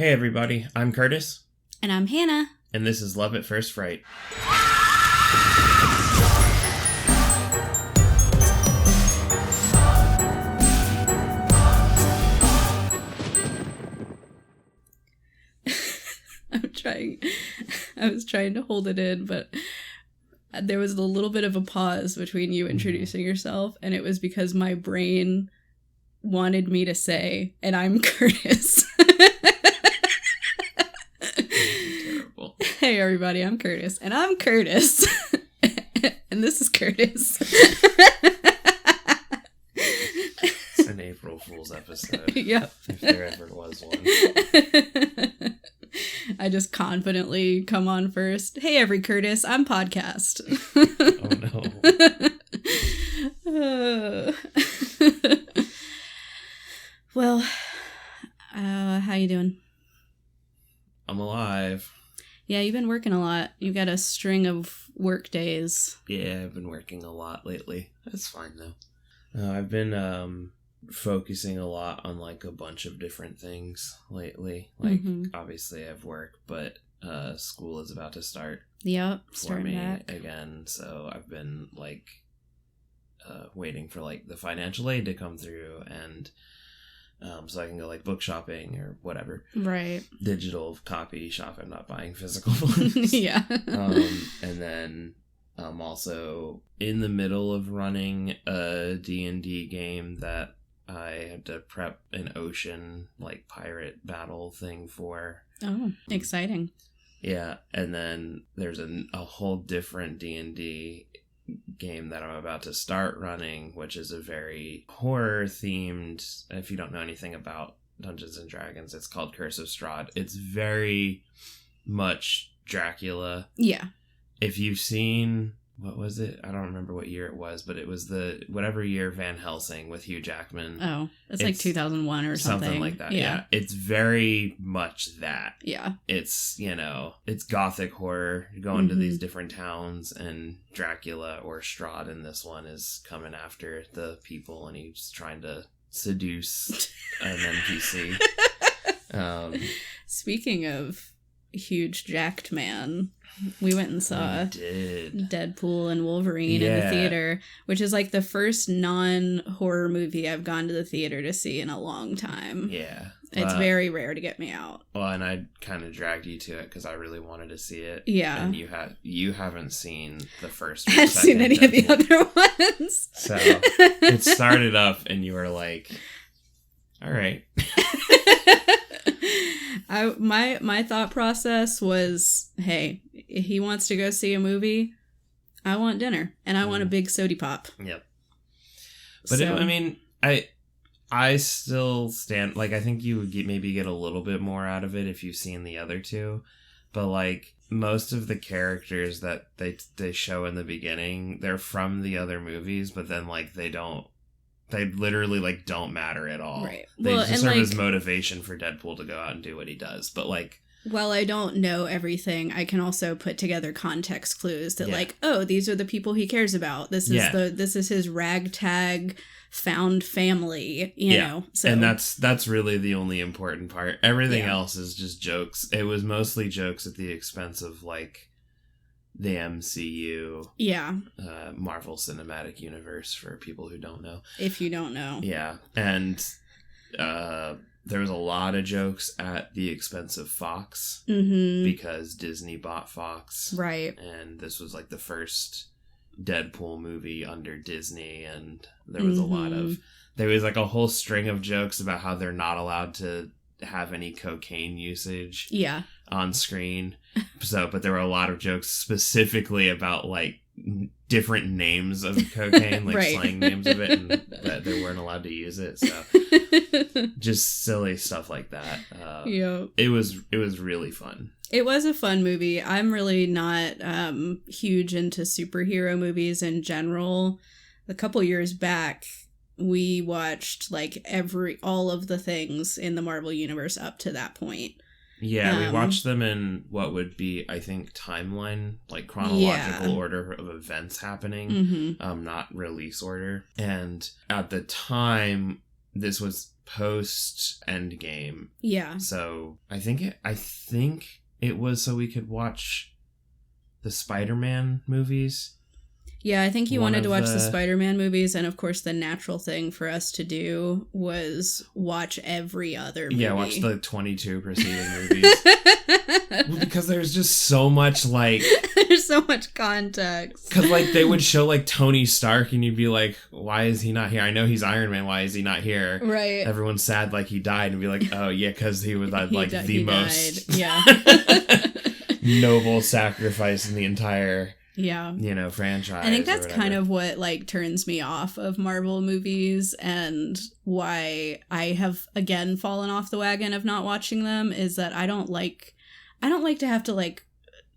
Hey everybody, I'm Curtis. And I'm Hannah. And this is Love at First Fright. I was trying to hold it in, but there was a little bit of a pause between you introducing yourself, and it was because my brain wanted me to say, and I'm Curtis. Terrible. Hey everybody, I'm Curtis. And I'm Curtis. And this is Curtis. It's an April Fool's episode. Yep. If there ever was one. I just confidently come on first. Hey every Curtis, I'm Podcast. Oh no. Well, how you doing? I'm alive. Yeah, you've been working a lot. You've got a string of work days. Yeah, I've been working a lot lately. That's fine though. I've been focusing a lot on like a bunch of different things lately. Like obviously I have work, but school is about to start. Yep, for me back again. So I've been like waiting for like the financial aid to come through, and so I can go like book shopping or whatever. Right. Digital copy shop. I'm not buying physical books. Yeah. And then I'm also in the middle of running a D&D game that I had to prep an ocean like pirate battle thing for. Oh, exciting. Yeah, and then there's a whole different D&D game that I'm about to start running, which is a very horror themed. If you don't know anything about Dungeons and Dragons, it's called Curse of Strahd. It's very much Dracula. Yeah. If you've seen, what was it? I don't remember what year it was, but it was the whatever year Van Helsing with Hugh Jackman. Oh, it's like 2001 or something. Something like that. Yeah. It's very much that. Yeah. It's, it's gothic horror. You go into these different towns, and Dracula, or Strahd in this one, is coming after the people, and he's trying to seduce an NPC. Speaking of huge jacked man, we went and saw Deadpool and Wolverine in the theater, which is like the first non-horror movie I've gone to the theater to see in a long time. Yeah. It's very rare to get me out. Well, and I kind of dragged you to it because I really wanted to see it. Yeah. And you haven't seen the first I haven't seen any of the other ones. So it started up and you were like, all right. My thought process was, hey, he wants to go see a movie. I want dinner, and I want a big soda pop. Yep. But I still stand, like, I think you would maybe get a little bit more out of it if you've seen the other two. But, like, most of the characters that they show in the beginning, they're from the other movies, but then, like, they literally, like, don't matter at all. Right. They just serve as motivation for Deadpool to go out and do what he does. But, like... While I don't know everything, I can also put together context clues that, like, oh, these are the people he cares about. This is his ragtag found family, you know. So. And that's really the only important part. Everything else is just jokes. It was mostly jokes at the expense of, like, the MCU, Marvel Cinematic Universe, for people who don't know. If you don't know. Yeah. And there was a lot of jokes at the expense of Fox, because Disney bought Fox. Right. And this was like the first Deadpool movie under Disney, and there was there was like a whole string of jokes about how they're not allowed to have any cocaine usage on screen. But there were a lot of jokes specifically about like different names of cocaine, like slang names of it, and that they weren't allowed to use it. So just silly stuff like that. It was really fun. It was a fun movie. I'm really not huge into superhero movies in general. A couple years back, we watched like all of the things in the Marvel Universe up to that point. Yeah, we watched them in what would be, I think, timeline, like chronological order of events happening, not release order. And at the time, this was post Endgame. Yeah. So I think it was so we could watch the Spider-Man movies. Yeah, I think he wanted to watch the Spider-Man movies, and of course the natural thing for us to do was watch every other movie. Yeah, watch the 22 preceding movies. Well, because there's just so much, like... There's so much context. Because, like, they would show, like, Tony Stark, and you'd be like, why is he not here? I know he's Iron Man, why is he not here? Right. Everyone's sad, like, he died, and be like, oh, yeah, because he was, like, the most... Yeah. noble sacrifice in the entire... Yeah. You know, franchise. I think that's kind of what, like, turns me off of Marvel movies, and why I have, again, fallen off the wagon of not watching them, is that I don't like to have to, like,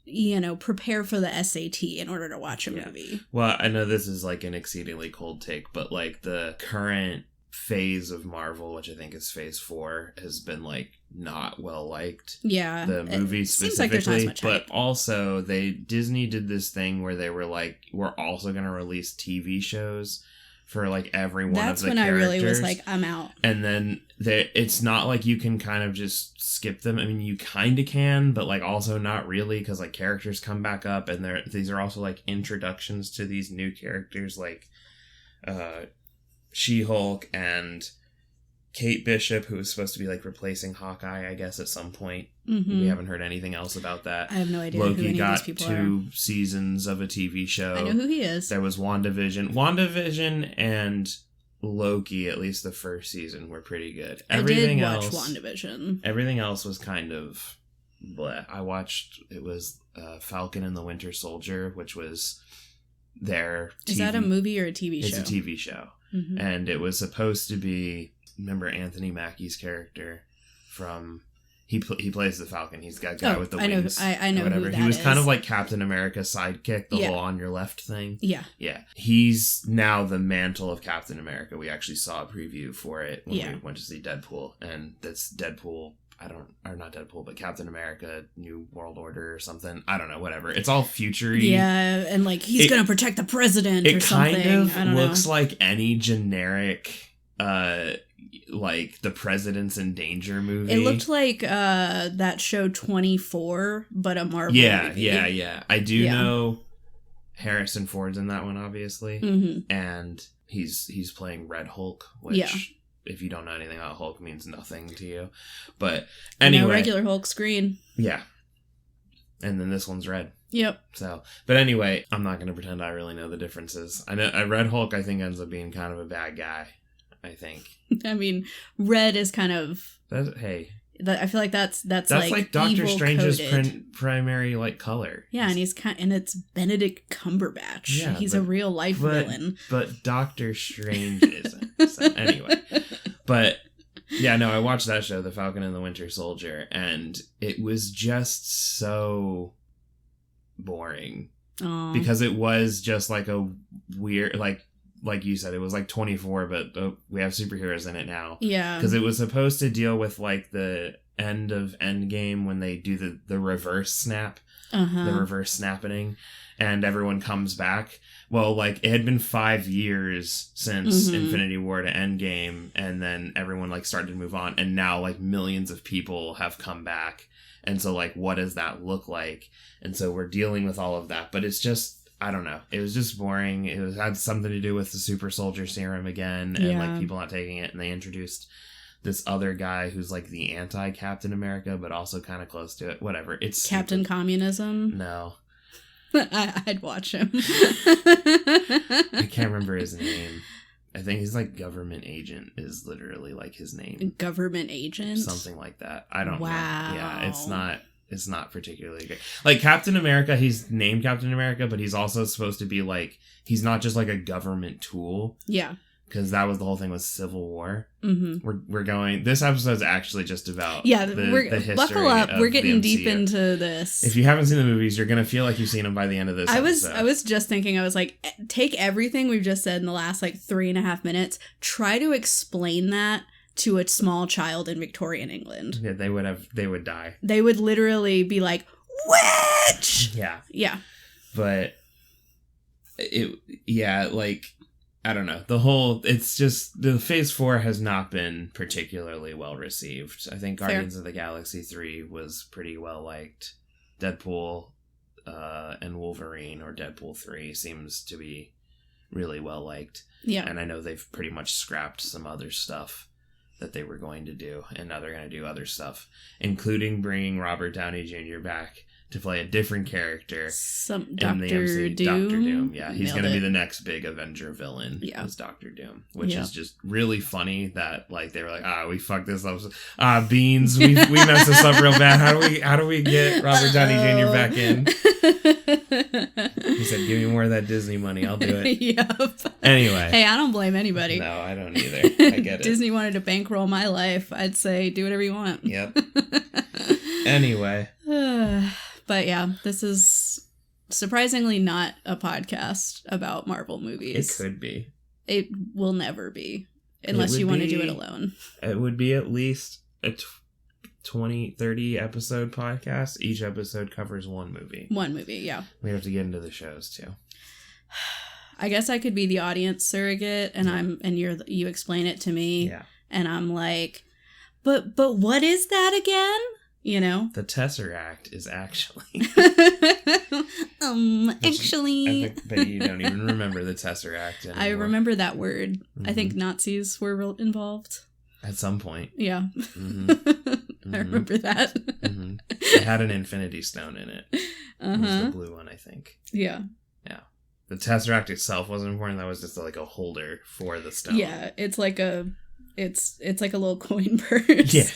you know, prepare for the SAT in order to watch a movie. Well, I know this is, like, an exceedingly cold take, but, like, the current phase of Marvel, which I think is phase 4, has been, like, not well liked. Yeah. The movie specifically, like but also Disney did this thing where they were like, we're also going to release TV shows for like every one of the characters. That's when I really was like, I'm out. And then it's not like you can kind of just skip them. I mean, you kind of can, but like also not really, because like characters come back up, and these are also like introductions to these new characters, like She-Hulk and Kate Bishop, who was supposed to be like replacing Hawkeye, I guess, at some point. Mm-hmm. We haven't heard anything else about that. I have no idea. Loki who any got of these people 2 seasons of a TV show. I know who he is. There was WandaVision and Loki, at least the first season, were pretty good. Everything else, WandaVision. Everything else was kind of bleh. I watched, it was Falcon and the Winter Soldier, which was their TV. Is that a movie or a TV show? It's a TV show. Mm-hmm. And it was supposed to be, remember Anthony Mackie's character from... He plays the Falcon. He's got a guy with the wings. I know whatever. Who that he was is. Kind of like Captain America's sidekick, the whole on your left thing. Yeah. Yeah. He's now the mantle of Captain America. We actually saw a preview for it when we went to see Deadpool. And that's Deadpool, not Deadpool, but Captain America, New World Order or something. I don't know, whatever. It's all future-y. Yeah, and like he's going to protect the president or something. It kind of looks like any generic... like the President's in Danger movie. It looked like that show 24, but a Marvel movie. Yeah. I do know Harrison Ford's in that one, obviously. Mm-hmm. And he's playing Red Hulk, which if you don't know anything about Hulk means nothing to you. But anyway. No regular Hulk's green. Yeah. And then this one's red. Yep. So, but anyway, I'm not going to pretend I really know the differences. I know Red Hulk, I think, ends up being kind of a bad guy. I think. I mean, red is kind of... I feel like that's like Doctor Strange's primary like color. Yeah, and and it's Benedict Cumberbatch. Yeah, he's a real life villain. But Doctor Strange isn't. So anyway, but yeah, no, I watched that show, The Falcon and the Winter Soldier, and it was just so boring. Aww. Because it was just like a weird like you said, it was like 24, but we have superheroes in it now. Yeah. Because it was supposed to deal with like the end of Endgame when they do the reverse snap. Uh-huh. The reverse snapping. And everyone comes back. Well, like it had been 5 years since Infinity War to Endgame. And then everyone like started to move on. And now like millions of people have come back. And so like, what does that look like? And so we're dealing with all of that. But it's just... I don't know. It was just boring. It had something to do with the super soldier serum again, and like people not taking it. And they introduced this other guy who's like the anti-Captain America, but also kind of close to it. Whatever. It's Captain Communism. No, I'd watch him. I can't remember his name. I think he's like government agent is literally like his name. Government agent, something like that. I don't know. Yeah, it's not. It's not particularly good. Like Captain America, he's named Captain America, but he's also supposed to be like, he's not just like a government tool. Yeah. Because that was the whole thing with Civil War. Mm-hmm. We're going, this episode's actually just about the history. Buckle up, we're getting deep into this. If you haven't seen the movies, you're going to feel like you've seen them by the end of this episode. I was just thinking, I was like, take everything we've just said in the last like 3.5 minutes, try to explain that to a small child in Victorian England. Yeah, they would die. They would literally be like, witch! Yeah. Yeah. But like I don't know. It's just, the Phase 4 has not been particularly well received. I think Guardians of the Galaxy 3 was pretty well liked. Deadpool and Wolverine, or Deadpool 3, seems to be really well liked. Yeah. And I know they've pretty much scrapped some other stuff that they were going to do, and now they're going to do other stuff, including bringing Robert Downey Jr. back to play a different character. Doctor Doom. Dr. Doom, yeah. He's going to be it. the next big Avenger villain, as Dr. Doom, which is just really funny that, like, they were like, we fucked this up. Beans, we messed this up real bad. How do we get Robert Downey Jr. back in? He said, give me more of that Disney money. I'll do it. Yep. Anyway. Hey, I don't blame anybody. No, I don't either. I get it. Disney wanted to bankroll my life. I'd say do whatever you want. Yep. Anyway. But yeah, this is surprisingly not a podcast about Marvel movies. It could be. It will never be. Unless you want to do it alone. It would be at least a 20-30 episode podcast. Each episode covers one movie. One movie, yeah. We have to get into the shows too. I guess I could be the audience surrogate, and you explain it to me, and I'm like, but what is that again? You know, the Tesseract is actually. Actually, I think, but you don't even remember the Tesseract anymore. I remember that word. Mm-hmm. I think Nazis were involved at some point. Yeah, I remember that. It had an Infinity Stone in it. It was the blue one, I think. Yeah. The Tesseract itself wasn't important. That was just like a holder for the stone. Yeah, it's like a little coin purse. Yeah.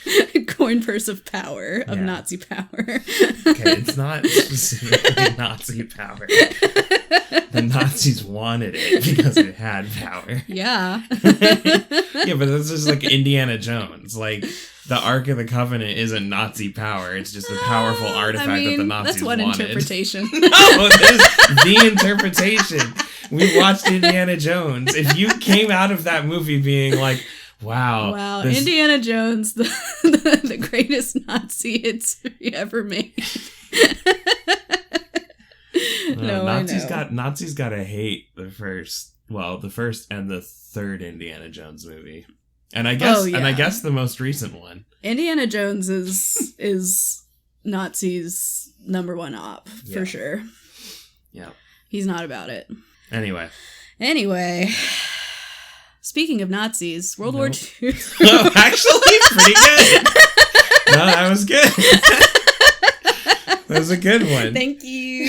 Coin purse of power, of Nazi power. Okay, it's not specifically Nazi power. The Nazis wanted it because it had power. Yeah. Yeah, but this is like Indiana Jones. Like, the Ark of the Covenant isn't Nazi power. It's just a powerful artifact that the Nazis wanted. That's one interpretation. No, there's the interpretation. We watched Indiana Jones. If you came out of that movie being like, Wow, Indiana Jones, the greatest Nazi history ever made. No, Nazis gotta hate the first and the third Indiana Jones movie, and I guess the most recent one. Indiana Jones is Nazis' #1 op for sure. Yeah, he's not about it. Anyway. Speaking of Nazis, World War II. No, actually, pretty good. No, that was good. That was a good one. Thank you.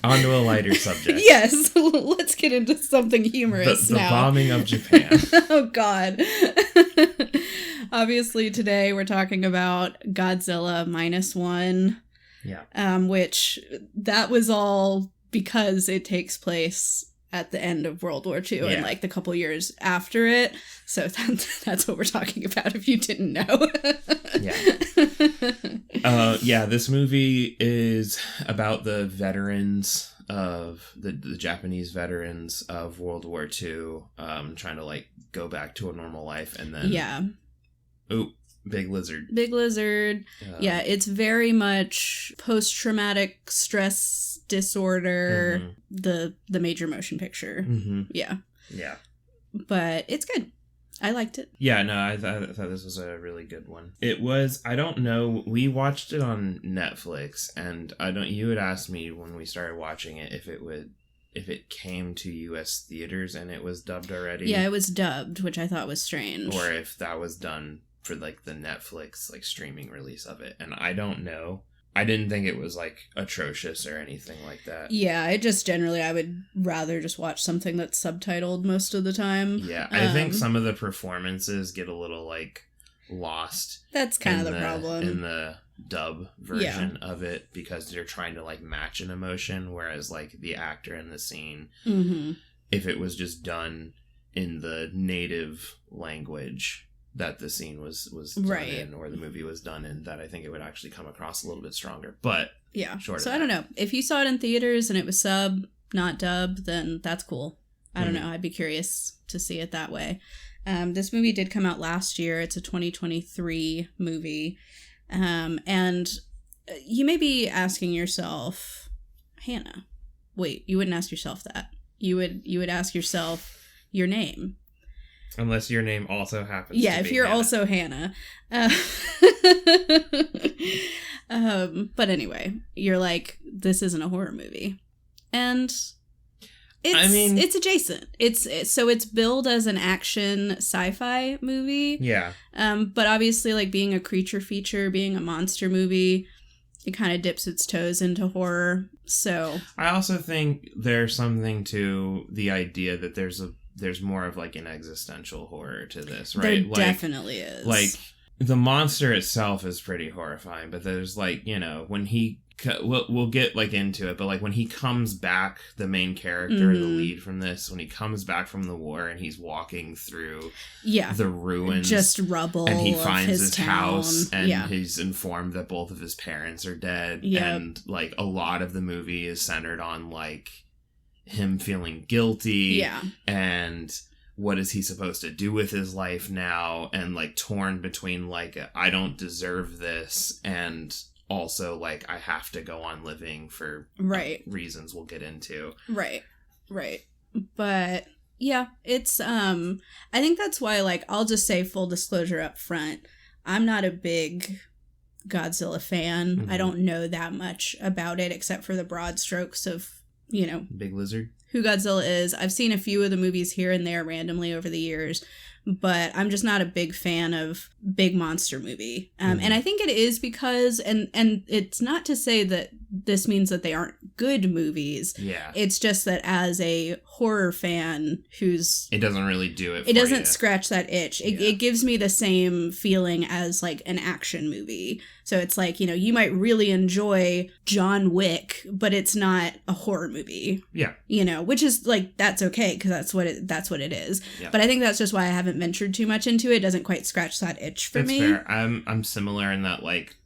On to a lighter subject. Yes, let's get into something humorous now. The bombing of Japan. Oh, God. Obviously, today we're talking about Godzilla Minus One. Yeah. Which, that was all because it takes place at the end of World War II and like the couple years after it. So that's what we're talking about if you didn't know. This movie is about the veterans of the Japanese veterans of World War II trying to like go back to a normal life, and then Big Lizard. Yeah, it's very much post-traumatic stress disorder, the major motion picture. Yeah. But it's good. I liked it. Yeah, no, I thought this was a really good one. It was, I don't know, we watched it on Netflix, and you had asked me when we started watching it if it came to US theaters and it was dubbed already. Yeah, it was dubbed, which I thought was strange. Or if that was done for like the Netflix like streaming release of it, and I don't know. I didn't think it was like atrocious or anything like that. Yeah, I would rather just watch something that's subtitled most of the time. Yeah, I think some of the performances get a little like lost. That's kind of the problem in the dub version of it, because they're trying to like match an emotion, whereas like the actor in the scene, if it was just done in the native language that the scene was done in, or the movie was done in, that I think it would actually come across a little bit stronger. But so I don't know, if you saw it in theaters and it was sub, not dub, then that's cool. I don't know, I'd be curious to see it that way. This movie did come out last year. It's a 2023 movie, and you may be asking yourself, Hannah, wait, you wouldn't ask yourself that. You would ask yourself your name. Unless your name also happens to be if you're Hannah. also Hannah. But anyway, you're like, this isn't a horror movie. And it's adjacent. It's billed as an action sci-fi movie. Yeah. But obviously, like, being a creature feature, being a monster movie, it kind of dips its toes into horror. So I also think there's something to the idea that there's more of like an existential horror to this, right? There definitely is. Like, the monster itself is pretty horrifying, but there's like, when he we'll get like into it, but like when he comes back, the main character, the lead from this, when he comes back from the war and he's walking through the ruins, just rubble, and he finds his town. house, and he's informed that both of his parents are dead, and like a lot of the movie is centered on like him feeling guilty, and what is he supposed to do with his life now, and like torn between like I don't deserve this, and also like I have to go on living for reasons we'll get into. Right. But yeah, it's I think that's why, like, I'll just say full disclosure up front, I'm not a big Godzilla fan. Mm-hmm. I don't know that much about it except for the broad strokes of, Big Lizard, who Godzilla is. I've seen a few of the movies here and there randomly over the years, but I'm just not a big fan of big monster movie. And I think it is because, and it's not to say that this means that they aren't good movies. Yeah. It's just that as a horror fan it doesn't really do it for it doesn't you. Scratch that itch. It gives me the same feeling as like an action movie. So it's like, you might really enjoy John Wick, but it's not a horror movie. Yeah. Which is like, that's okay, because that's what it is. Yeah. But I think that's just why I haven't ventured too much into it. It doesn't quite scratch that itch for me. That's fair. I'm similar in that, like,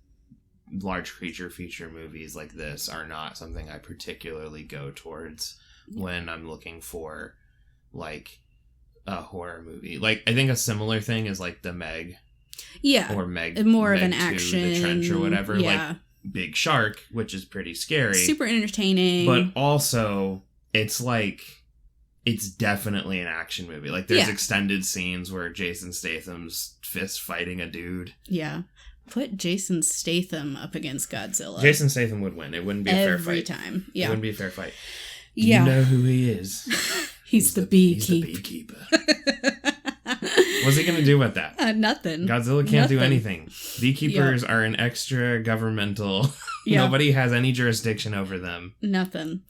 large creature feature movies like this are not something I particularly go towards when I'm looking for like a horror movie. Like, I think a similar thing is like the Meg. Yeah. Or Meg. More Meg of an 2, action. The Trench or whatever. Yeah. Like Big Shark, which is pretty scary. Super entertaining. But also, it's like, it's definitely an action movie. Like, there's extended scenes where Jason Statham's fist fighting a dude. Yeah. Put Jason Statham up against Godzilla. Jason Statham would win. It wouldn't be a fair fight. Every time. Yeah. It wouldn't be a fair fight. Do you know who he is? He's the beekeeper. He's the beekeeper. What's he going to do with that? Nothing. Godzilla can't do anything. Beekeepers are an extra governmental. Nobody has any jurisdiction over them. Nothing.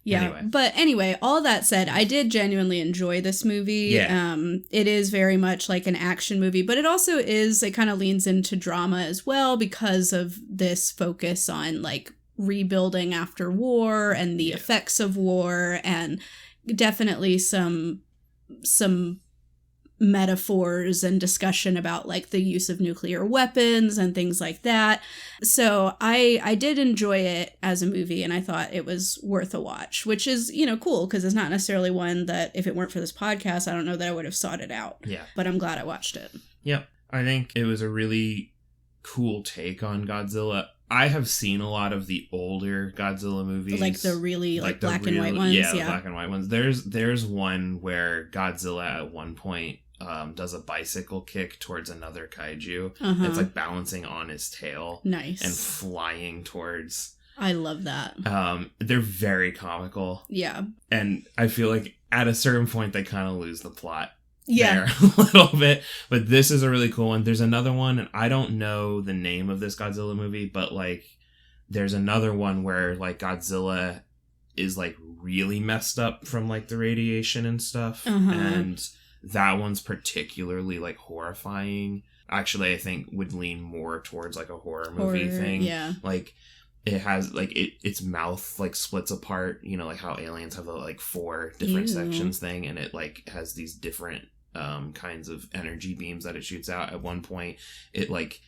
Yeah, but anyway, all that said, I did genuinely enjoy this movie. Yeah. It is very much like an action movie, but it also is, it kind of leans into drama as well because of this focus on like rebuilding after war and the effects of war, and definitely some metaphors and discussion about like the use of nuclear weapons and things like that. So I did enjoy it as a movie, and I thought it was worth a watch, which is, cool, because it's not necessarily one that if it weren't for this podcast, I don't know that I would have sought it out. Yeah. But I'm glad I watched it. Yep. I think it was a really cool take on Godzilla. I have seen a lot of the older Godzilla movies. Like the really like black and white ones. Yeah, black and white ones. There's one where Godzilla at one point does a bicycle kick towards another kaiju. It's like balancing on his tail. Nice. And flying towards. I love that. They're very comical. Yeah. And I feel like at a certain point they kind of lose the plot. Yeah. There a little bit. But this is a really cool one. There's another one, and I don't know the name of this Godzilla movie, but like there's another one where like Godzilla is like really messed up from like the radiation and stuff. And that one's particularly like horrifying. Actually, I think would lean more towards like a horror movie thing. Yeah. Like it has like its mouth like splits apart, like how aliens have the like 4 different sections thing, and it like has these different kinds of energy beams that it shoots out. At one point it like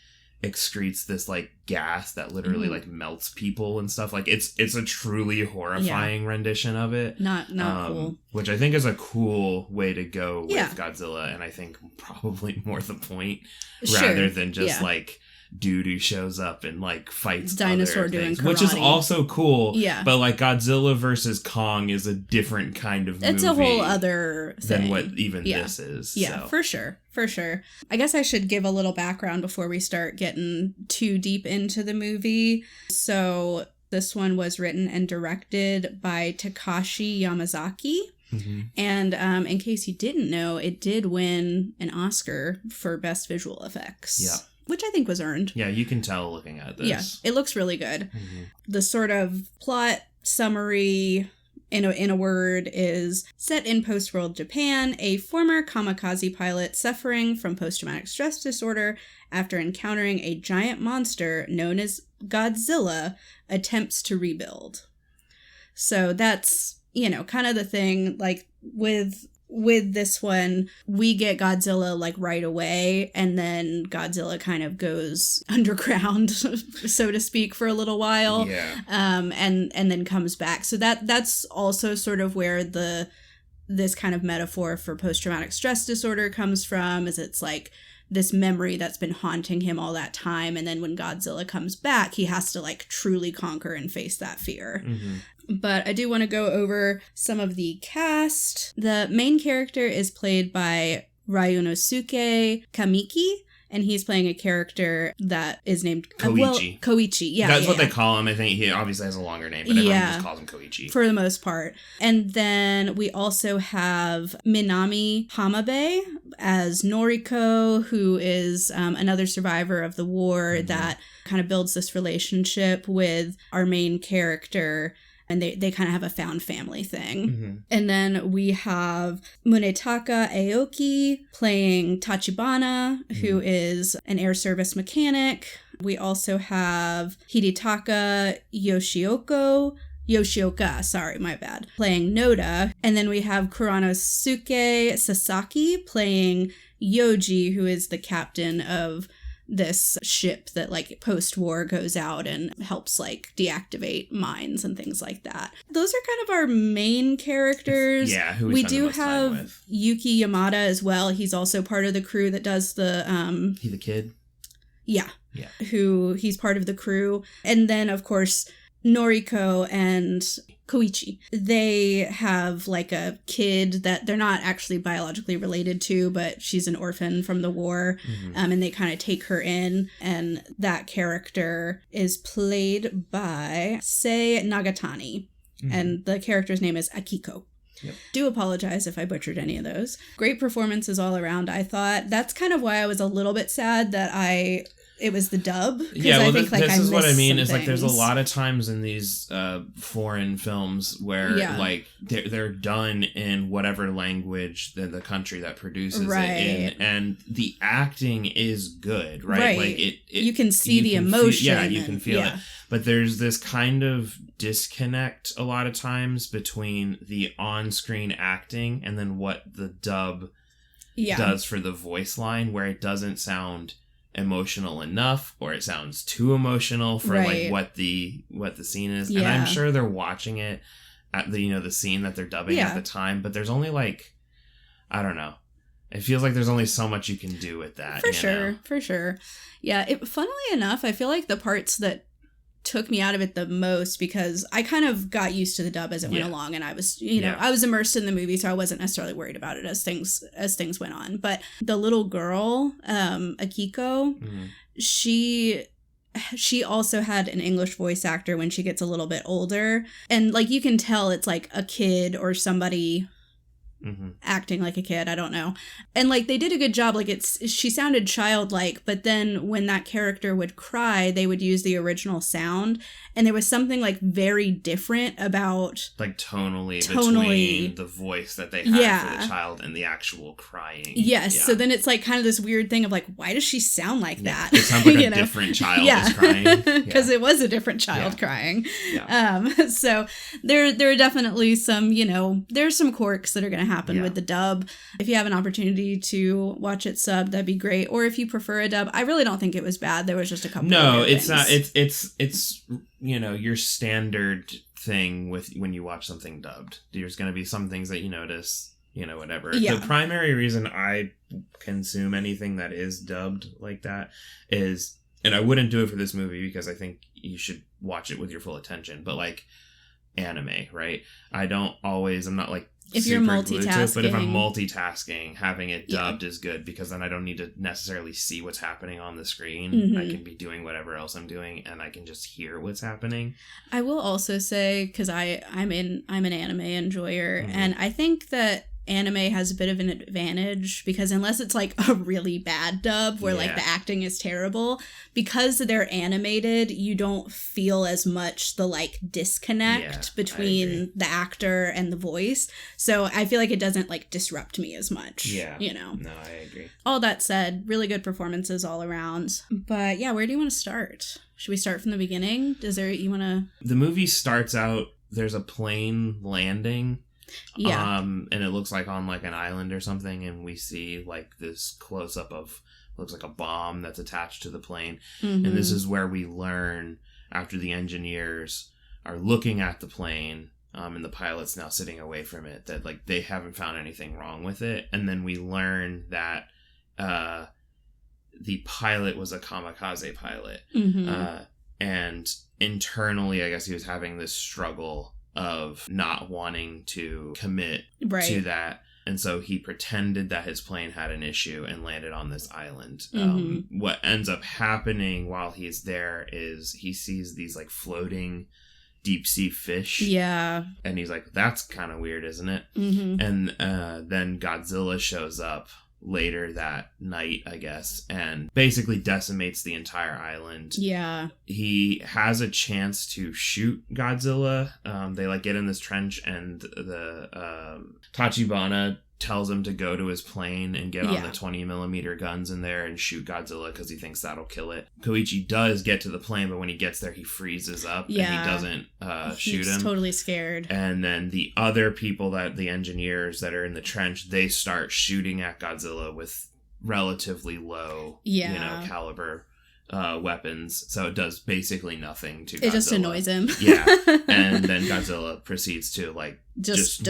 excretes this like gas that literally like melts people and stuff. Like it's a truly horrifying rendition of it. Not cool. Which I think is a cool way to go with Godzilla, and I think probably more the point rather than just like dude who shows up and like fights dinosaur other doing things, karate. which is also cool. Yeah. But like Godzilla versus Kong is a different kind of movie. It's a whole other thing. Than what even this is. Yeah, for sure. For sure. I guess I should give a little background before we start getting too deep into the movie. So this one was written and directed by Takashi Yamazaki. Mm-hmm. And in case you didn't know, it did win an Oscar for Best Visual Effects. Yeah. Which I think was earned. Yeah, you can tell looking at this. Yeah, it looks really good. Mm-hmm. The sort of plot summary, in a word, is set in post-world Japan. A former kamikaze pilot suffering from post-traumatic stress disorder after encountering a giant monster known as Godzilla attempts to rebuild. So that's, kind of the thing, like, with this one, we get Godzilla, like, right away, and then Godzilla kind of goes underground, so to speak, for a little while. Yeah. And then comes back. So that's also sort of where this kind of metaphor for post-traumatic stress disorder comes from, is it's like this memory that's been haunting him all that time, and then when Godzilla comes back, he has to, like, truly conquer and face that fear. Mm-hmm. But I do want to go over some of the cast. The main character is played by Ryunosuke Kamiki, and he's playing a character that is named Koichi. Koichi, yeah. That's what they call him. I think he obviously has a longer name, but everyone just calls him Koichi. For the most part. And then we also have Minami Hamabe as Noriko, who is another survivor of the war that kind of builds this relationship with our main character. And they kind of have a found family thing. Mm-hmm. And then we have Munetaka Aoki playing Tachibana, who is an air service mechanic. We also have Hidetaka Yoshioka, sorry, my bad, playing Noda. And then we have Kuranosuke Sasaki playing Yoji, who is the captain of this ship that, like, post-war goes out and helps, like, deactivate mines and things like that. Those are kind of our main characters. Yeah, who we do have Yuki Yamada as well. He's also part of the crew that does the He the kid? Yeah. He's part of the crew. And then, of course, Noriko and Koichi. They have, like, a kid that they're not actually biologically related to, but she's an orphan from the war, and they kind of take her in, and that character is played by Sei Nagatani, and the character's name is Akiko. Yep. Do apologize if I butchered any of those. Great performances all around, I thought. That's kind of why I was a little bit sad that it was the dub. Yeah, well, this is what I mean. Is like there's a lot of times in these foreign films where like they're done in whatever language the country that produces it in, and the acting is good, right? Like you can see the emotion. You can feel it. But there's this kind of disconnect a lot of times between the on-screen acting and then what the dub does for the voice line, where it doesn't sound emotional enough, or it sounds too emotional for like what the scene is. And I'm sure they're watching it at the scene that they're dubbing at the time, but there's only like, I don't know, it feels like there's only so much you can do with that. For sure. Yeah, funnily enough, I feel like the parts that took me out of it the most, because I kind of got used to the dub as it went along, and I was I was immersed in the movie, so I wasn't necessarily worried about it as things went on. But the little girl, Akiko, she also had an English voice actor when she gets a little bit older, and like you can tell it's like a kid or somebody acting like a kid, I don't know. And like they did a good job, like she sounded childlike, but then when that character would cry, they would use the original sound, and there was something like very different about like tonally between the voice that they had for the child and the actual crying. So then it's like kind of this weird thing of like, why does she sound like that? It sounds like a different child is crying. Because it was a different child crying. So there are definitely some, there's some quirks that are going to happen with the dub. If you have an opportunity to watch it subbed, that'd be great. Or if you prefer a dub, I really don't think it was bad. There was just a couple of it's not. It's your standard thing with when you watch something dubbed. There's going to be some things that you notice, whatever. The primary reason I consume anything that is dubbed like that is and I wouldn't do it for this movie because I think you should watch it with your full attention, but like anime, right? I'm not like if you're multitasking, but if I'm multitasking, having it dubbed is good because then I don't need to necessarily see what's happening on the screen. I can be doing whatever else I'm doing and I can just hear what's happening. I will also say, because I'm an anime enjoyer, and I think that anime has a bit of an advantage because unless it's like a really bad dub where like the acting is terrible, because they're animated, you don't feel as much the like disconnect between the actor and the voice. So I feel like it doesn't like disrupt me as much. Yeah. You know? No, I agree. All that said, really good performances all around. But yeah, where do you want to start? Should we start from the beginning? The movie starts out, there's a plane landing. Yeah. And it looks like on like an island or something, and we see like this close up of looks like a bomb that's attached to the plane. And this is where we learn, after the engineers are looking at the plane, and the pilot's now sitting away from it, that like they haven't found anything wrong with it. And then we learn that the pilot was a kamikaze pilot. And internally, I guess he was having this struggle of not wanting to commit to that. And so he pretended that his plane had an issue and landed on this island. What ends up happening while he's there is he sees these like floating deep sea fish. Yeah. And he's like, that's kind of weird, isn't it? And then Godzilla shows up later that night, I guess, and basically decimates the entire island. Yeah. He has a chance to shoot Godzilla. They like get in this trench, and the Tachibana tells him to go to his plane and get on the 20mm guns in there and shoot Godzilla because he thinks that'll kill it. Koichi does get to the plane, but when he gets there, he freezes up and he doesn't shoot him. He's totally scared. And then the other people, the engineers that are in the trench, they start shooting at Godzilla with relatively low, caliber weapons, so it does basically nothing to Godzilla. It just annoys him. And then Godzilla proceeds to like just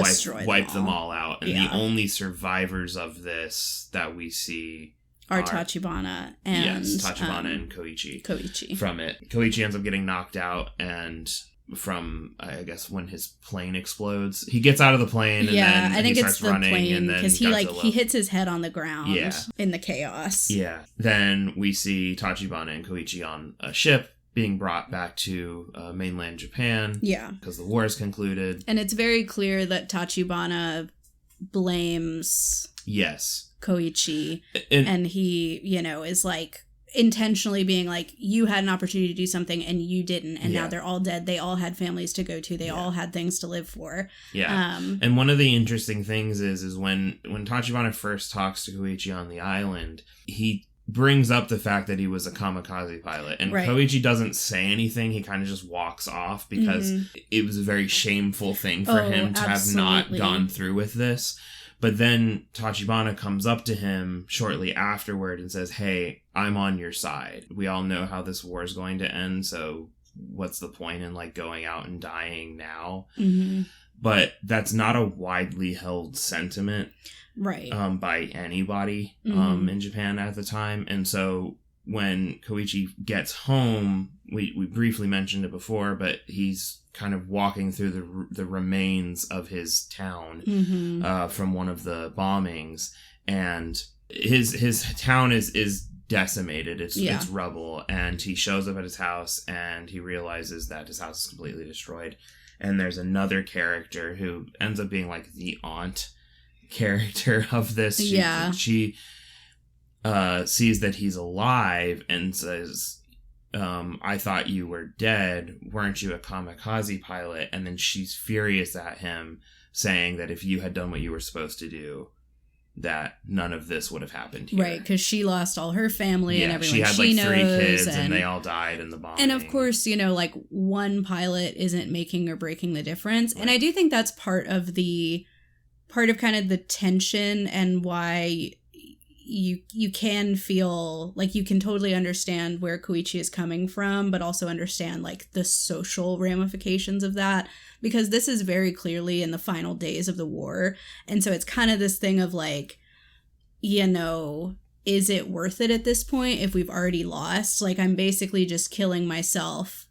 wipe them all out. And the only survivors of this that we see are Tachibana and Tachibana and Koichi. From it, Koichi ends up getting knocked out, and from I guess when his plane explodes, he gets out of the plane and then I think he starts running, because he hits his head on the ground in the chaos. Then we see Tachibana and Koichi on a ship being brought back to mainland Japan because the war is concluded, and it's very clear that Tachibana blames Koichi, and he is like intentionally being like, you had an opportunity to do something and you didn't, and now they're all dead. They all had families to go to. They all had things to live for. And one of the interesting things is when Tachibana first talks to Koichi on the island, he brings up the fact that he was a kamikaze pilot, and Koichi doesn't say anything. He kind of just walks off because it was a very shameful thing for him to have not gone through with this. But then Tachibana comes up to him shortly afterward and says, hey, I'm on your side. We all know how this war is going to end, so what's the point in like going out and dying now? But that's not a widely held sentiment by anybody in Japan at the time. And so when Koichi gets home, we briefly mentioned it before, but he's kind of walking through the remains of his town from one of the bombings, and his town is decimated. It's rubble, and he shows up at his house and he realizes that his house is completely destroyed. And there's another character who ends up being like the aunt character of this. She sees that he's alive and says, I thought you were dead. Weren't you a kamikaze pilot? And then she's furious at him, saying that if you had done what you were supposed to do, that none of this would have happened here. Right, because she lost all her family and everyone she had she like 3 knows, kids and they all died in the bombing. And of course, like one pilot isn't making or breaking the difference. And I do think that's part of kind of the tension, and why you can feel like you can totally understand where Koichi is coming from, but also understand like the social ramifications of that, because this is very clearly in the final days of the war. And so it's kind of this thing of like, is it worth it at this point if we've already lost? Like, I'm basically just killing myself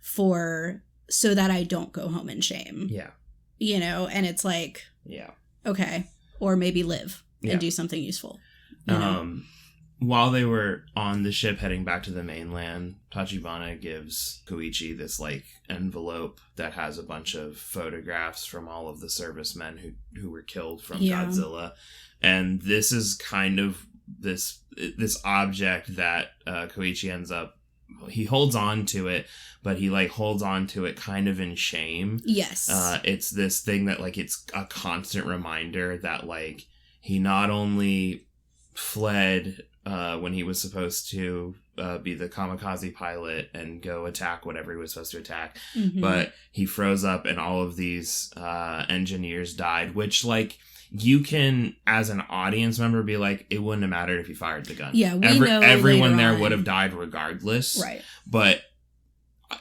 so that I don't go home in shame. Yeah. You know, and it's like, yeah, okay, or maybe live and do something useful. You know? While they were on the ship heading back to the mainland, Tachibana gives Koichi this like envelope that has a bunch of photographs from all of the servicemen who were killed from Godzilla. And this is kind of this object that Koichi ends up, he holds on to it, but he like holds on to it kind of in shame. Yes. It's this thing that like, it's a constant reminder that like he not only fled when he was supposed to be the kamikaze pilot and go attack whatever he was supposed to attack, but he froze up and all of these engineers died, which like you can as an audience member be like, it wouldn't have mattered if he fired the gun. Yeah, we know everyone there would have died regardless. Right. But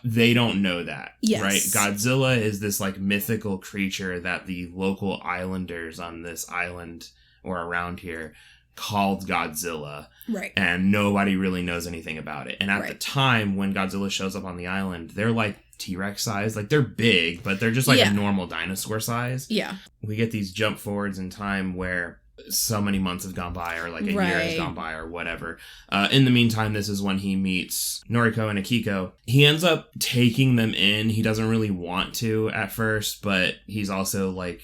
they don't know that. Yes. Right? Godzilla is this like mythical creature that the local islanders on this island or around here called Godzilla. Right. And nobody really knows anything about it. And at the time when Godzilla shows up on the island, they're like T-Rex size. Like they're big, but they're just like a normal dinosaur size. Yeah. We get these jump forwards in time where so many months have gone by or like a year has gone by or whatever. In the meantime, this is when he meets Noriko and Akiko. He ends up taking them in. He doesn't really want to at first, but he's also like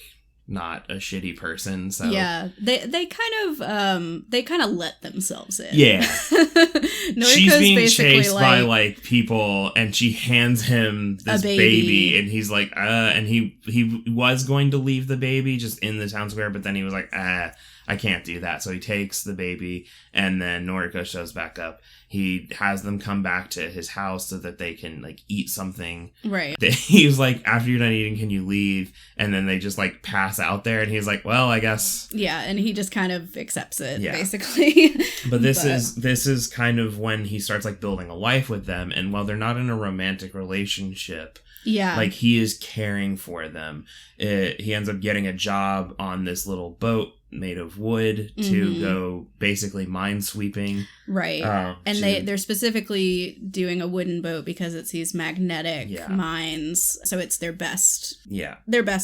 not a shitty person, so yeah, they kind of let themselves in. Yeah. She's being chased by like people, and she hands him this baby, and he's like, and he was going to leave the baby just in the town square, but then he was like, I can't do that. So he takes the baby, and then Noriko shows back up. He has them come back to his house so that they can like eat something. Right. He's like, after you're done eating, can you leave? And then they just like pass out there, and he's like, well, I guess. Yeah, and he just kind of accepts it, basically. But this is kind of when he starts like building a life with them, and while they're not in a romantic relationship, like he is caring for them. He ends up getting a job on this little boat made of wood to go basically mine sweeping. Right. And they're specifically doing a wooden boat because it's these magnetic mines. So it's their best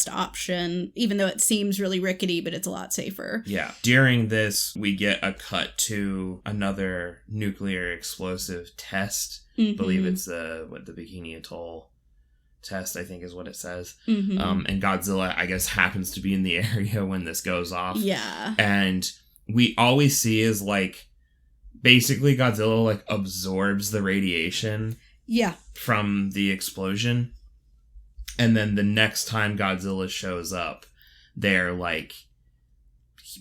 option, even though it seems really rickety, but it's a lot safer. Yeah. During this, we get a cut to another nuclear explosive test. I believe it's the Bikini Atoll test, I think is what it says. And Godzilla, I guess, happens to be in the area when this goes off. Yeah. And we always see is like basically Godzilla like absorbs the radiation from the explosion. And then the next time Godzilla shows up, they're like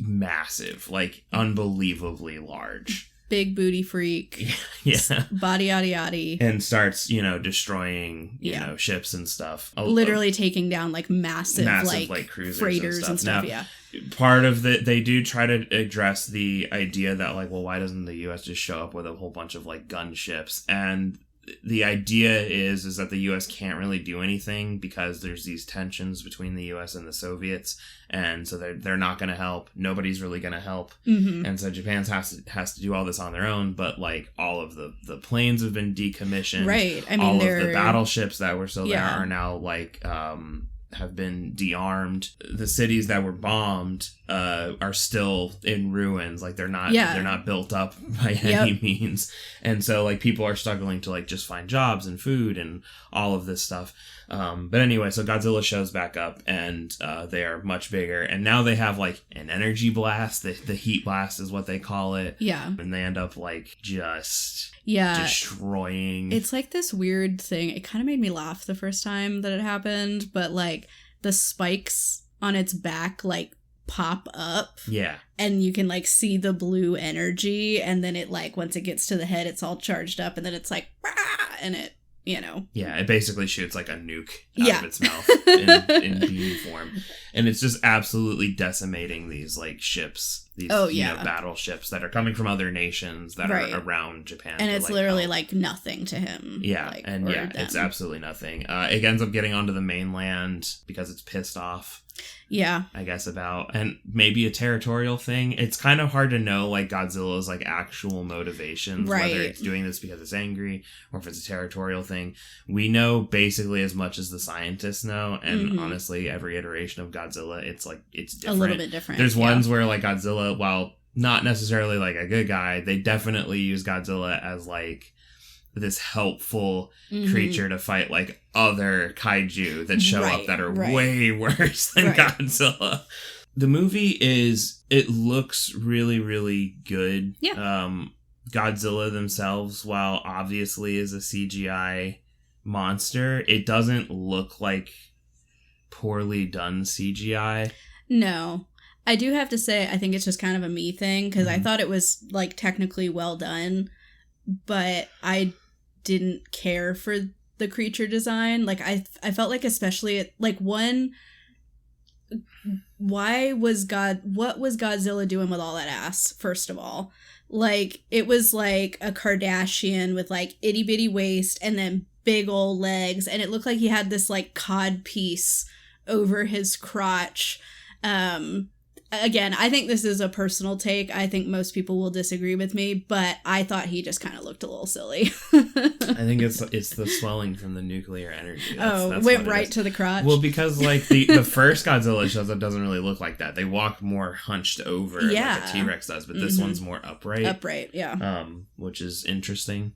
massive, like unbelievably large. Big booty freak. Yeah. Body yaddy yaddy. And starts, destroying, ships and stuff. Literally taking down like massive like cruisers freighters and stuff. Now, part of they do try to address the idea that like, well, why doesn't the US just show up with a whole bunch of like gunships? And the idea is that the U.S. can't really do anything because there's these tensions between the U.S. and the Soviets, and so they're not going to help. Nobody's really going to help, and so Japan has to do all this on their own. But like all of the planes have been decommissioned, right? I mean, all of the battleships that were still there are now like have been de-armed. The cities that were bombed are still in ruins. Like they're not built up by any means. And so like people are struggling to like just find jobs and food and all of this stuff. But anyway, so Godzilla shows back up, and they are much bigger. And now they have like an energy blast. The heat blast is what they call it. Yeah. And they end up like just destroying. It's like this weird thing. It kind of made me laugh the first time that it happened, but like the spikes on its back like pop up. Yeah. And you can like see the blue energy, and then it like once it gets to the head, it's all charged up, and then it's like and it yeah, it basically shoots like a nuke out of its mouth in beam form, and it's just absolutely decimating these like ships, these battleships that are coming from other nations that are around Japan, and it's like, literally like nothing to him. Yeah, like, and it's absolutely nothing. It ends up getting onto the mainland because it's pissed off. Yeah. I guess about, and maybe a territorial thing. It's kind of hard to know like Godzilla's like actual motivations, right. whether it's doing this because it's angry or if it's a territorial thing. We know basically as much as the scientists know, and honestly, every iteration of Godzilla, it's different. A little bit different. There's ones where like Godzilla, while not necessarily like a good guy, they definitely use Godzilla as like this helpful creature to fight like other kaiju that show up that are way worse than Godzilla. The movie it looks really, really good. Yeah. Godzilla themselves, while obviously is a CGI monster, it doesn't look like poorly done CGI. No. I do have to say, I think it's just kind of a me thing, because I thought it was, like, technically well done, but I didn't care for the creature design. Like, I felt like especially, like, what was Godzilla doing with all that ass, first of all? Like, it was like a Kardashian with, like, itty-bitty waist and then big old legs, and it looked like he had this, like, cod piece over his crotch. Again, I think this is a personal take. I think most people will disagree with me, but I thought he just kind of looked a little silly. I think it's the swelling from the nuclear energy. That's went right to the crotch. Well, because like the first Godzilla shows up doesn't really look like that. They walk more hunched over like a T-Rex does, but this one's more upright. Upright, yeah. Which is interesting.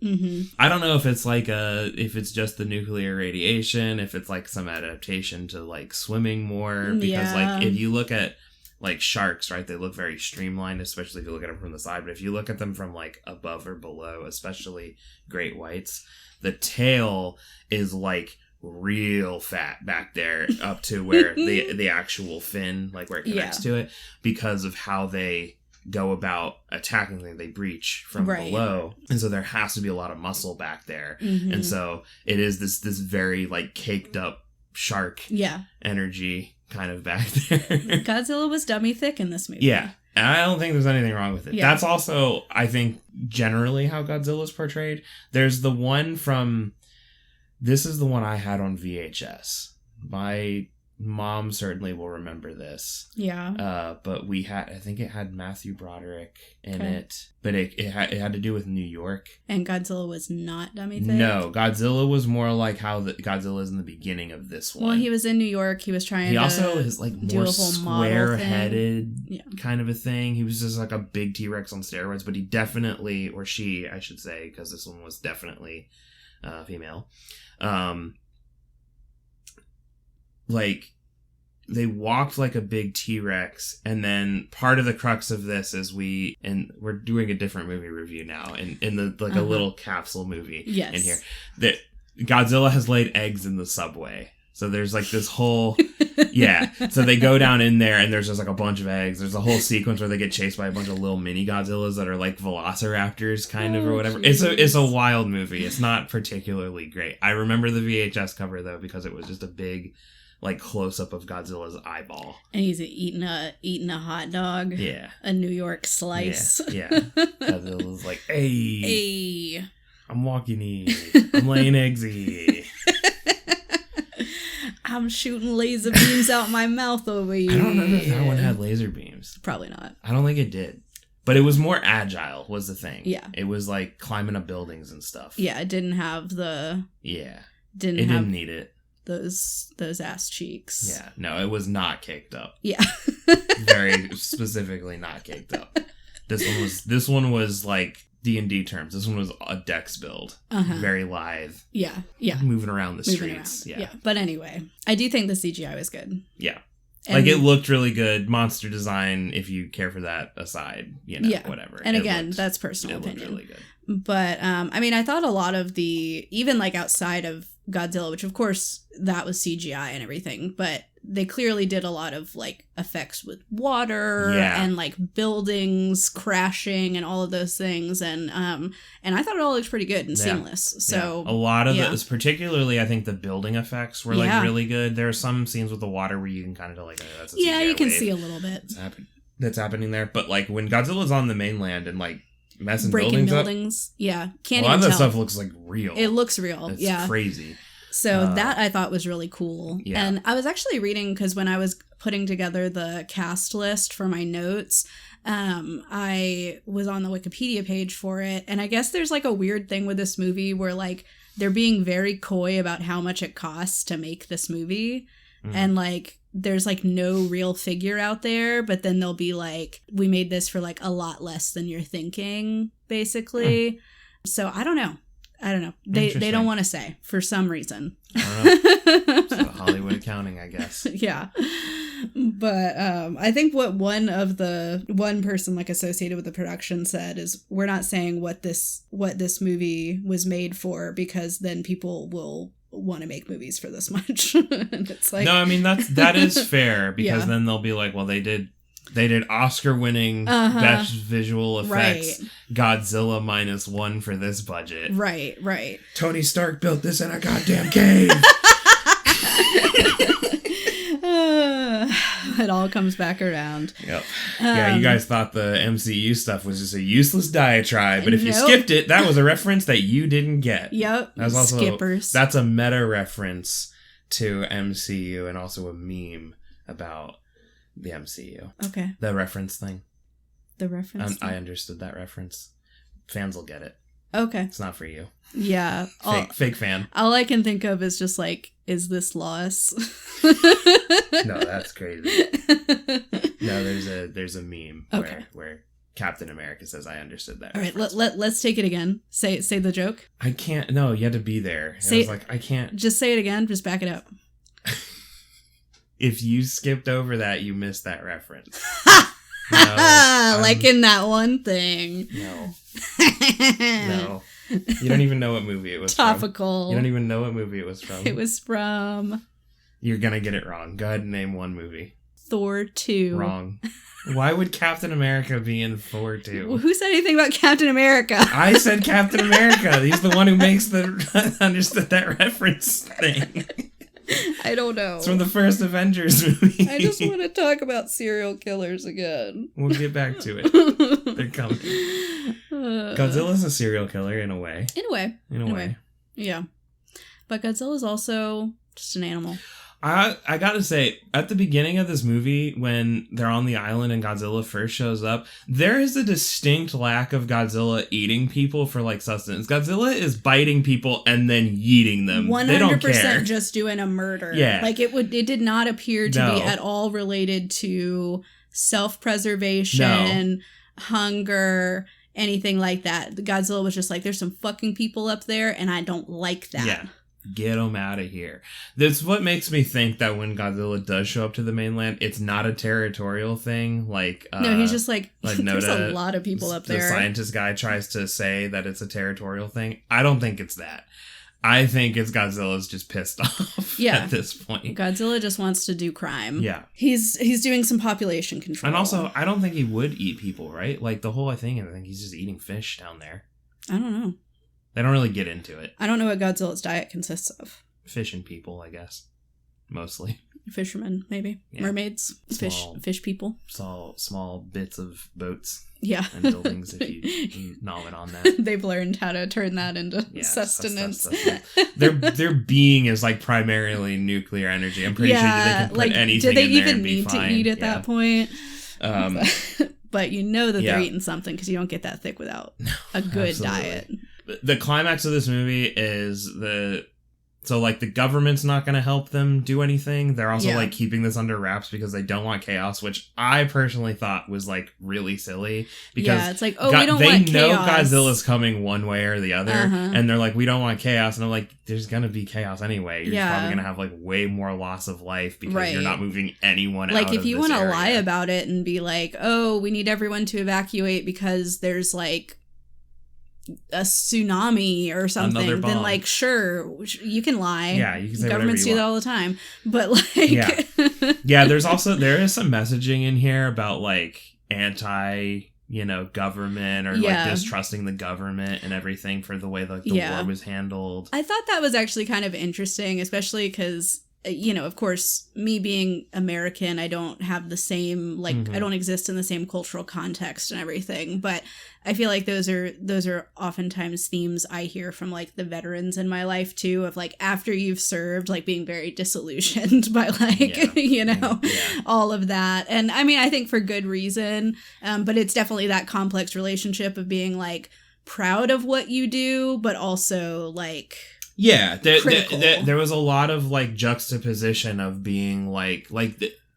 I don't know if it's like if it's just the nuclear radiation, if it's like some adaptation to like swimming more, because like if you look at like sharks, right, they look very streamlined, especially if you look at them from the side, but if you look at them from like above or below, especially great whites, the tail is like real fat back there up to where the actual fin, like where it connects to it, because of how they go about attacking things. They breach from below, and so there has to be a lot of muscle back there, and so it is this very like caked up shark energy kind of back there. Godzilla was dummy thick in this movie. Yeah. And I don't think there's anything wrong with it. Yeah. That's also, I think, generally how Godzilla's portrayed. There's the one this is the one I had on VHS. My mom certainly will remember this. Yeah. But I think it had Matthew Broderick in it. But it had to do with New York. And Godzilla was not dummy thick? No, Godzilla was more like how Godzilla is in the beginning of this one. Well, he was in New York. He was trying He also is like more square-headed kind of a thing. He was just like a big T-Rex on steroids, but he definitely, or she, I should say, because this one was definitely female. Like, they walked like a big T-Rex, and then part of the crux of this is we're doing a different movie review now, in the like a little capsule movie in here, that Godzilla has laid eggs in the subway. So there's like this whole so they go down in there, and there's just like a bunch of eggs. There's a whole sequence where they get chased by a bunch of little mini Godzillas that are like velociraptors kind of or whatever. Geez. It's a wild movie. It's not particularly great. I remember the VHS cover though, because it was just a big like close up of Godzilla's eyeball, and he's eating a hot dog. Yeah, a New York slice. Yeah. Godzilla's like, hey, I'm walking I'm laying eggsy. I'm shooting laser beams out my mouth over here. I don't remember if that one had laser beams. Probably not. I don't think it did. But it was more agile, was the thing. Yeah. It was like climbing up buildings and stuff. Yeah, it didn't have the... Yeah. Didn't need it. Those ass cheeks. Yeah. No, it was not caked up. Yeah. Very specifically not caked up. This one was like D&D terms. This one was a dex build. Very lithe. Yeah. Yeah. Moving around the streets. Yeah. But anyway, I do think the CGI was good. Yeah. And like, it looked really good. Monster design, if you care for that aside, whatever. And again, that's personal opinion. It looked really good. But, I mean, I thought a lot of even like outside of Godzilla, which of course that was CGI and everything, but they clearly did a lot of like effects with water and like buildings crashing and all of those things, and I thought it all looked pretty good and seamless. So a lot of those, particularly I think the building effects were like really good. There are some scenes with the water where you can kind of like, oh, that's a CGI you can wave see a little bit that's happening there, but like when Godzilla's on the mainland and like messing breaking buildings up, can't a lot even of that tell. stuff looks like real. It looks real. It's crazy. So that I thought was really cool. Yeah. And I was actually reading, because when I was putting together the cast list for my notes, I was on the Wikipedia page for it. And I guess there's like a weird thing with this movie where like they're being very coy about how much it costs to make this movie. And like there's like no real figure out there, but then they'll be like, we made this for like a lot less than you're thinking, basically. So I don't know. They don't want to say for some reason. I don't know. So Hollywood accounting, I guess. Yeah. But I think what one person like associated with the production said is, we're not saying what this movie was made for, because then people will want to make movies for this much. And it's like, no, I mean that is fair, because then they'll be like, well, they did Oscar-winning best visual effects, Godzilla Minus One for this budget. Right. Tony Stark built this in a goddamn cave. It all comes back around. Yep. Yeah, you guys thought the MCU stuff was just a useless diatribe, but if you skipped it, that was a reference that you didn't get. Yep. That was also, skippers. That's a meta reference to MCU, and also a meme about the MCU. Okay. The reference thing. The reference thing? I understood that reference. Fans will get it. Okay. It's not for you. Yeah. Fake fan. All I can think of is just like, is this Lois? No, that's crazy. No, there's a meme where Captain America says, I understood that. All right, let's take it again. Say the joke. I can't. No, you had to be there. I was like, I can't. Just say it again. Just back it up. If you skipped over that, you missed that reference. No, like in that one thing. No. No. You don't even know what movie it was Topical. from. You don't even know what movie it was from. It was from... You're gonna get it wrong. Go ahead and name one movie. Thor 2. Wrong. Why would Captain America be in Thor 2? Well, who said anything about Captain America? I said Captain America. He's the one who makes the understood that reference thing. I don't know. It's from the first Avengers movie. I just want to talk about serial killers again. We'll get back to it. They're coming. Godzilla's a serial killer in a way. In a way. Yeah. But Godzilla's also just an animal. I gotta say, at the beginning of this movie, when they're on the island and Godzilla first shows up, there is a distinct lack of Godzilla eating people for, like, sustenance. Godzilla is biting people and then yeeting them. 100% they don't care. Just doing a murder. Yeah. Like, it did not appear to be at all related to self-preservation, hunger, anything like that. Godzilla was just like, there's some fucking people up there, and I don't like that. Yeah. Get them out of here. That's what makes me think that when Godzilla does show up to the mainland, it's not a territorial thing. Like no, he's just like there's Noda, a lot of people up there. The scientist guy tries to say that it's a territorial thing. I don't think it's that. I think it's Godzilla's just pissed off at this point. Godzilla just wants to do crime. Yeah. He's doing some population control. And also, I don't think he would eat people, right? Like the whole thing, I think he's just eating fish down there. I don't know. They don't really get into it. I don't know what Godzilla's diet consists of. Fish and people, I guess. Mostly. Fishermen, maybe. Yeah. Mermaids. Fish people. Small bits of boats. Yeah. And buildings, if you gnaw it on that. They've learned how to turn that into sustenance. Their being is like primarily nuclear energy. I'm pretty sure they can put anything in there and be fine. Do they even need to eat at that point? But you know that they're eating something because you don't get that thick without a good diet. The climax of this movie is the government's not going to help them do anything. They're also like keeping this under wraps because they don't want chaos, which I personally thought was like really silly because it's like, we don't want chaos. They know Godzilla's coming one way or the other, and they're like, we don't want chaos, and I'm like, there's going to be chaos anyway. You're just probably going to have like way more loss of life because you're not moving anyone out of this area. Like if you want to lie about it and be like, oh, we need everyone to evacuate because there's like a tsunami or something, then like sure you can lie. Yeah, you can say governments do that all the time, but like there is some messaging in here about like anti government or like distrusting the government and everything for the way the war was handled. I thought that was actually kind of interesting, especially because you know, of course, me being American, I don't have the same, like, I don't exist in the same cultural context and everything, but I feel like those are oftentimes themes I hear from, like, the veterans in my life, too, of, like, after you've served, like, being very disillusioned by, like, you know, all of that. And, I mean, I think for good reason, but it's definitely that complex relationship of being, like, proud of what you do, but also, like... Yeah, there was a lot of, like, juxtaposition of being, like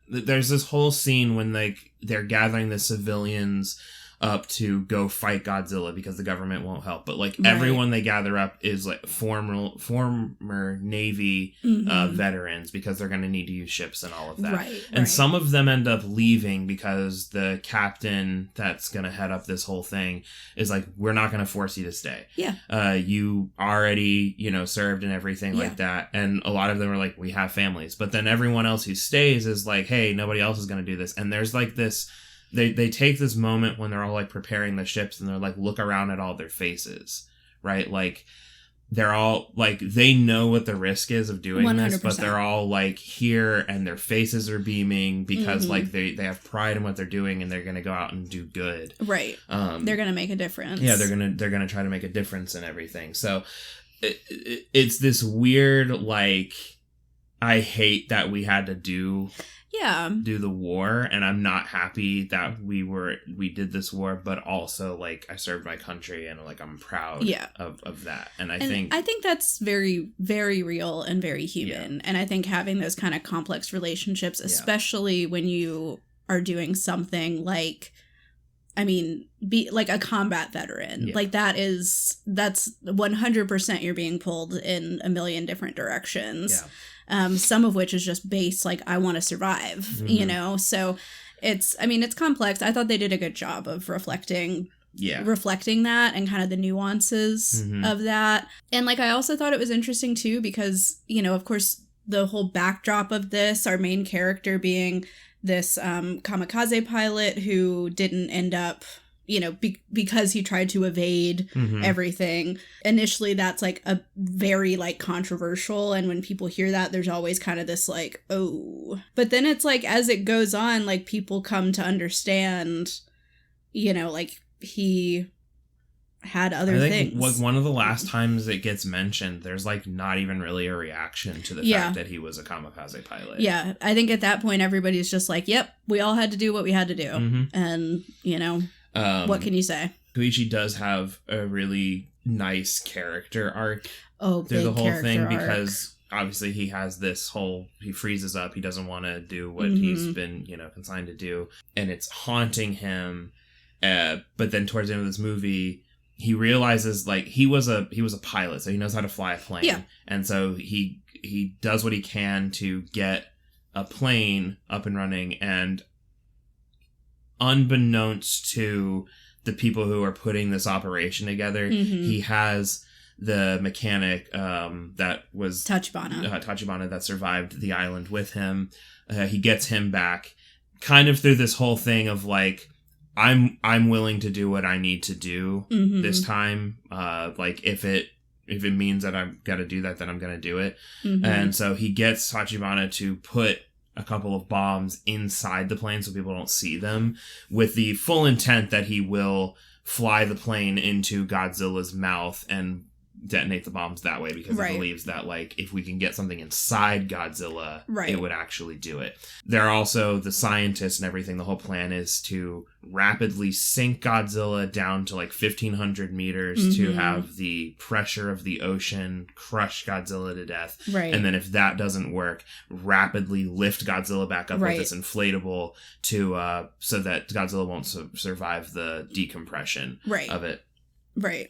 there's this whole scene when, like, they're gathering the civilians up to go fight Godzilla because the government won't help. But, like, everyone they gather up is, like, former Navy veterans because they're going to need to use ships and all of that. And some of them end up leaving because the captain that's going to head up this whole thing is like, we're not going to force you to stay. Yeah. You already, you know, served and everything like that. And a lot of them are like, we have families. But then everyone else who stays is like, hey, nobody else is going to do this. And there's, like, this... They take this moment when they're all, like, preparing the ships and they're like, look around at all their faces, right? Like, they're all, like, they know what the risk is of doing 100%. This, but they're all, like, here and their faces are beaming because, like, they have pride in what they're doing and they're going to go out and do good. Right. They're going to make a difference. Yeah, they're going to try to make a difference in everything. So it's this weird, like, I hate that we had to do the war, and I'm not happy that we did this war, but also, like, I served my country and, like, I'm proud of that. And I think that's very, very real and very human. And I think having those kind of complex relationships, especially when you are doing something like, I mean, be like a combat veteran, like that's 100% you're being pulled in a million different directions. Some of which is just based, like, I want to survive, you know? So it's complex. I thought they did a good job of reflecting that and kind of the nuances of that. And, like, I also thought it was interesting, too, because, you know, of course, the whole backdrop of this, our main character being this kamikaze pilot who didn't end up... you know, because he tried to evade everything. Initially, that's, like, a very, like, controversial. And when people hear that, there's always kind of this, like, oh. But then it's, like, as it goes on, like, people come to understand, you know, like, he had other things. One of the last times it gets mentioned, there's, like, not even really a reaction to the fact that he was a kamikaze pilot. Yeah, I think at that point, everybody's just like, yep, we all had to do what we had to do. And, you know... what can you say? Koichi does have a really nice character arc through the whole thing because obviously he has this whole, he freezes up, he doesn't want to do what he's been, you know, consigned to do, and it's haunting him. But then towards the end of this movie, he realizes, like, he was a pilot, so he knows how to fly a plane. Yeah. And so he does what he can to get a plane up and running, and unbeknownst to the people who are putting this operation together, he has the mechanic that was Tachibana that survived the island with him. He gets him back kind of through this whole thing of, like, I'm willing to do what I need to do this time. Like, if it means that I've got to do that, then I'm going to do it. And so he gets Tachibana to put a couple of bombs inside the plane so people don't see them, with the full intent that he will fly the plane into Godzilla's mouth and detonate the bombs that way, because he believes that, like, if we can get something inside Godzilla, it would actually do it. There are also the scientists and everything. The whole plan is to rapidly sink Godzilla down to, like, 1,500 meters to have the pressure of the ocean crush Godzilla to death. And then if that doesn't work, rapidly lift Godzilla back up with this inflatable to so that Godzilla won't survive the decompression of it.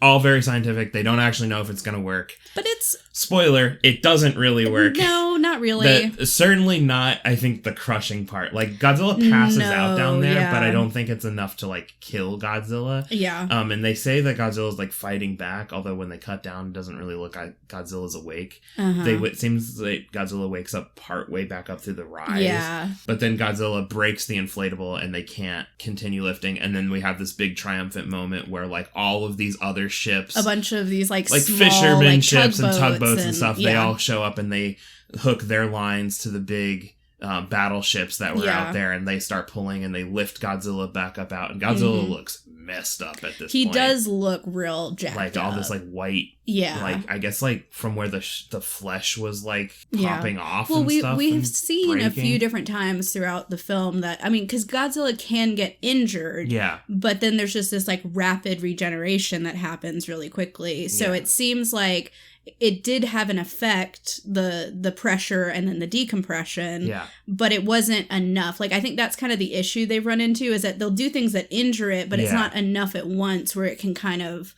All very scientific. They don't actually know if it's going to work. But it's... Spoiler, it doesn't really work. No, not really. Certainly not, I think, the crushing part. Like, Godzilla passes out down there, but I don't think it's enough to, like, kill Godzilla. Yeah. And they say that Godzilla's, like, fighting back, although when they cut down, it doesn't really look like Godzilla's awake. It seems like Godzilla wakes up part way back up through the rise. Yeah. But then Godzilla breaks the inflatable, and they can't continue lifting. And then we have this big triumphant moment where, like, all of these other ships. A bunch of these like small, fishermen ships and tugboats and stuff. Yeah. They all show up and they hook their lines to the big battleships that were out there, and they start pulling and they lift Godzilla back up out, and Godzilla looks messed up at this point. He does look real jacked like all this like white, like I guess like from where the flesh was like popping off. Well, we've seen a few different times throughout the film that, I mean, because Godzilla can get injured, but then there's just this like rapid regeneration that happens really quickly. So it seems like it did have an effect, the pressure and then the decompression, but it wasn't enough. Like, I think that's kind of the issue they've run into, is that they'll do things that injure it, but it's not enough at once where it can kind of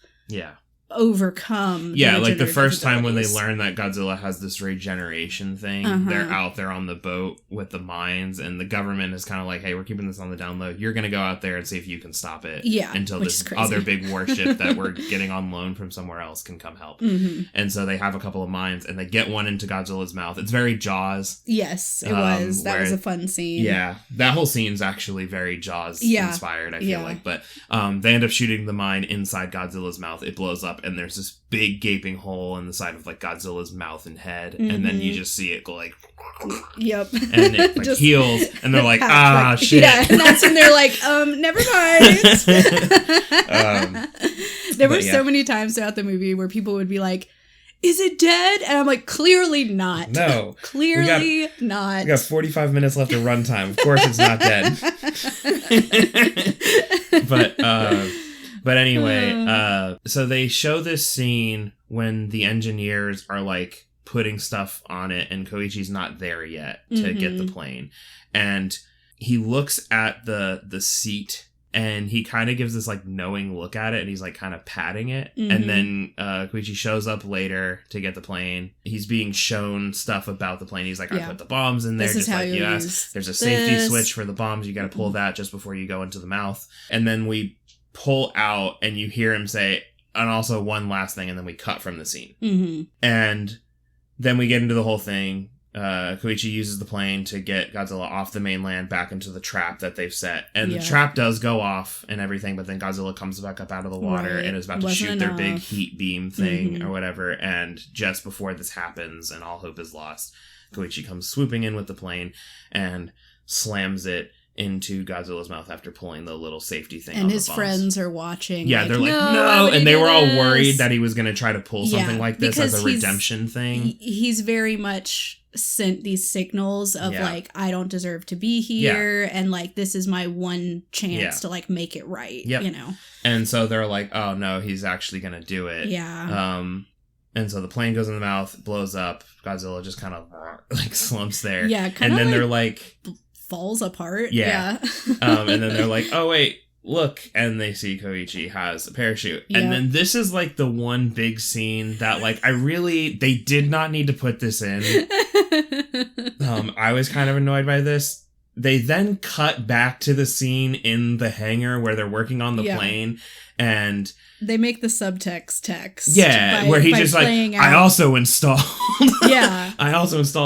overcome. Like the first time when they learn that Godzilla has this regeneration thing, they're out there on the boat with the mines, and the government is kind of like, hey, we're keeping this on the down low. You're going to go out there and see if you can stop it until this other big warship that we're getting on loan from somewhere else can come help. And so they have a couple of mines, and they get one into Godzilla's mouth. It's very Jaws. Yes, it was. That was a fun scene. Yeah, that whole scene's actually very Jaws inspired, I feel like. But they end up shooting the mine inside Godzilla's mouth. It blows up, and there's this big gaping hole in the side of like Godzilla's mouth and head, and then you just see it go like, and it like heals, and they're like, shit. Yeah, and that's when they're like, never mind. There were so many times throughout the movie where people would be like, is it dead? And I'm like, clearly not. No. Clearly not. We got 45 minutes left of runtime. Of course it's not dead. But anyway, so they show this scene when the engineers are like putting stuff on it, and Koichi's not there yet to get the plane. And he looks at the seat, and he kind of gives this like knowing look at it, and he's like kind of patting it. And then Koichi shows up later to get the plane. He's being shown stuff about the plane. He's like, I put the bombs in there, this just like you asked. There's a safety switch for the bombs. You got to pull that just before you go into the mouth. And then we pull out, and you hear him say, and also one last thing, and then we cut from the scene. And then we get into the whole thing. Koichi uses the plane to get Godzilla off the mainland back into the trap that they've set. And the trap does go off and everything, but then Godzilla comes back up out of the water and is about to shoot their big heat beam thing or whatever. And just before this happens and all hope is lost, Koichi comes swooping in with the plane and slams it into Godzilla's mouth after pulling the little safety thing and on the his bombs. Friends are watching. Yeah, they're like, no, and they were all worried that he was going to try to pull something like this as a redemption thing. He's very much sent these signals of like, I don't deserve to be here, and like, this is my one chance to like make it right, you know? And so they're like, oh no, he's actually going to do it. And so the plane goes in the mouth, blows up, Godzilla just kind of like slumps there. And then they're like falls apart. And then they're like, oh wait, look, and they see Koichi has a parachute. And then this is like the one big scene that like they did not need to put this in. I was kind of annoyed by this. They then cut back to the scene in the hangar where they're working on the plane, and they make the subtext text. Where he just like, I also installed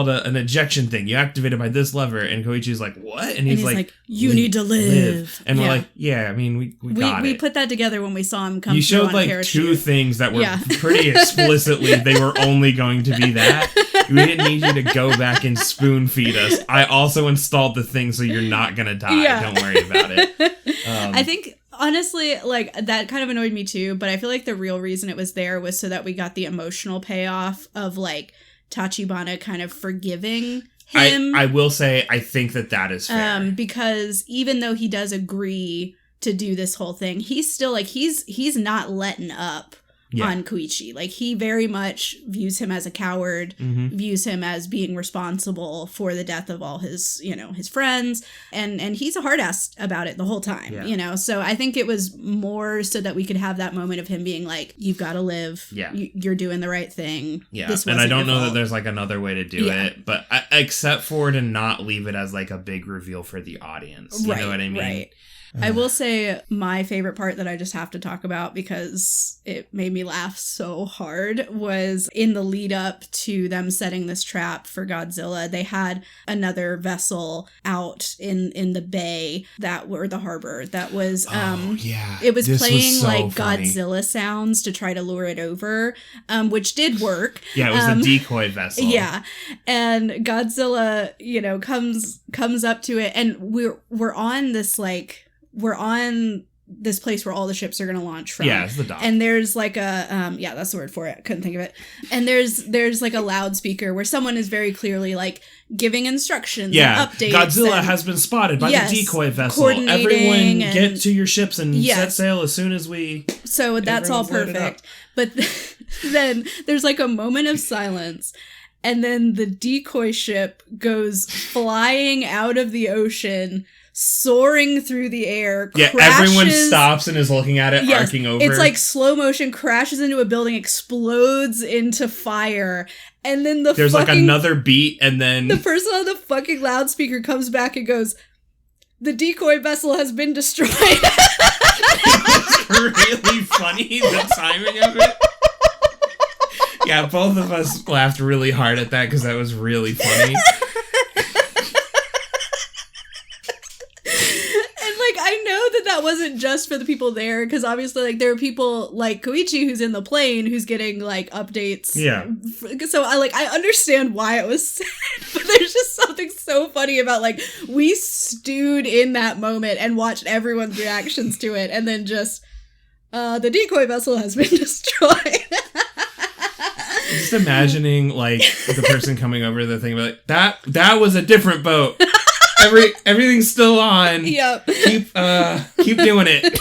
an ejection thing. You activate it by this lever. And Koichi's like, what? And he's like, you need to live. And we're like, I mean, we got it. We put that together when we saw him come. You showed like two things that were pretty explicitly, they were only going to be that. We didn't need you to go back and spoon feed us. I also installed the thing so you're not going to die. Don't worry about it. I think, honestly, like, that kind of annoyed me too, but I feel like the real reason it was there was so that we got the emotional payoff of, like, Tachibana kind of forgiving him. I will say, I think that is fair. Because even though he does agree to do this whole thing, he's still, like, he's not letting up on Koichi. Like, he very much views him as a coward, views him as being responsible for the death of all his, his friends, and he's a hard ass about it the whole time, so I think it was more so that we could have that moment of him being like, you've got to live, you're doing the right thing, and I don't know that there's like another way to do it, but except for to not leave it as like a big reveal for the audience, you know what I mean? I will say my favorite part that I just have to talk about because it made me laugh so hard was in the lead up to them setting this trap for Godzilla. They had another vessel out in the bay or the harbor that was it was this playing was so like funny. Godzilla sounds to try to lure it over, which did work. Yeah, it was a decoy vessel. Yeah, and Godzilla, comes up to it, and we're on this place where all the ships are going to launch from. Yeah, it's the dock. And there's like a that's the word for it. Couldn't think of it. And there's like a loudspeaker where someone is very clearly like giving instructions and updates. Godzilla has been spotted by the decoy vessel. Everyone get to your ships and set sail as soon as we... So that's all perfect. But then there's like a moment of silence, and then the decoy ship goes flying out of the ocean, soaring through the air, crashes. Everyone stops and is looking at it, arcing over. It's like slow motion, crashes into a building, explodes into fire, and then there's like another beat, and then... the person on the fucking loudspeaker comes back and goes, "The decoy vessel has been destroyed." It was really funny, the timing of it. Yeah, both of us laughed really hard at that because that was really funny. I know that wasn't just for the people there, because obviously, like, there are people like Koichi who's in the plane who's getting, like, updates. Yeah. So, I understand why it was said, but there's just something so funny about, like, we stewed in that moment and watched everyone's reactions to it, and then just, the decoy vessel has been destroyed. Just imagining, like, the person coming over the thing, like, that was a different boat. Everything's still on. Yep. Keep doing it.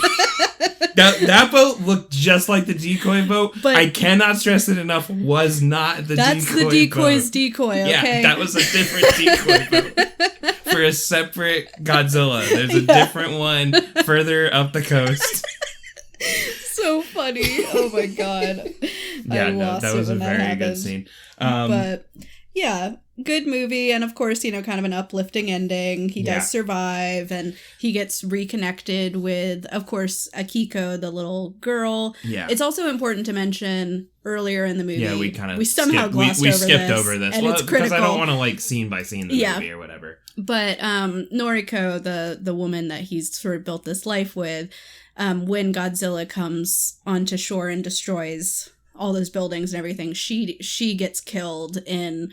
That boat looked just like the decoy boat. But I cannot stress it enough. Was not the decoy boat. That's the decoy's decoy. Okay. Yeah, that was a different decoy boat for a separate Godzilla. There's a different one further up the coast. So funny. Oh my god. Yeah, no, that was a very good scene. But yeah. Good movie, and of course, kind of an uplifting ending. He does survive, and he gets reconnected with, of course, Akiko, the little girl. Yeah. It's also important to mention earlier in the movie. Yeah, we somehow glossed over this. We skipped over this. And it's critical. Because I don't want to, like, scene by scene the movie or whatever. But Noriko, the woman that he's sort of built this life with, when Godzilla comes onto shore and destroys all those buildings and everything, she gets killed in,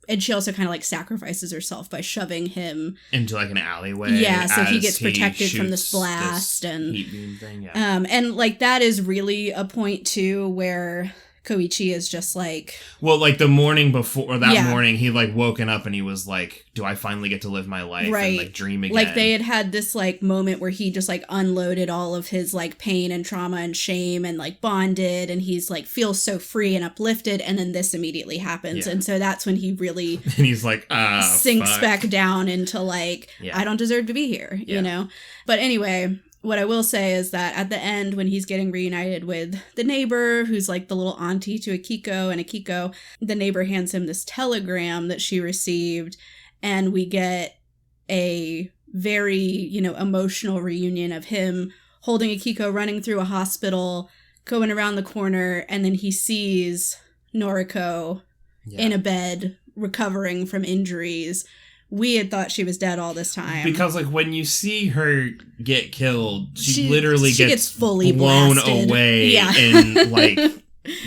and she also kind of like sacrifices herself by shoving him into like an alleyway. Yeah, so he gets protected from this blast and heat beam thing. Yeah. And like that is really a point too where Koichi is just like... Well, like the morning before, or that morning, he like woken up and he was like, do I finally get to live my life and like dream again? Like they had this like moment where he just like unloaded all of his like pain and trauma and shame and like bonded, and he's like feels so free and uplifted, and then this immediately happens. And so that's when he really... and he's like, sinks back down into like, I don't deserve to be here, you know? But anyway... What I will say is that at the end, when he's getting reunited with the neighbor, who's like the little auntie to Akiko, the neighbor hands him this telegram that she received, and we get a very, emotional reunion of him holding Akiko, running through a hospital, going around the corner, and then he sees Noriko in a bed, recovering from injuries. We had thought she was dead all this time. Because, like, when you see her get killed, she literally gets fully blown blasted. Away in, like,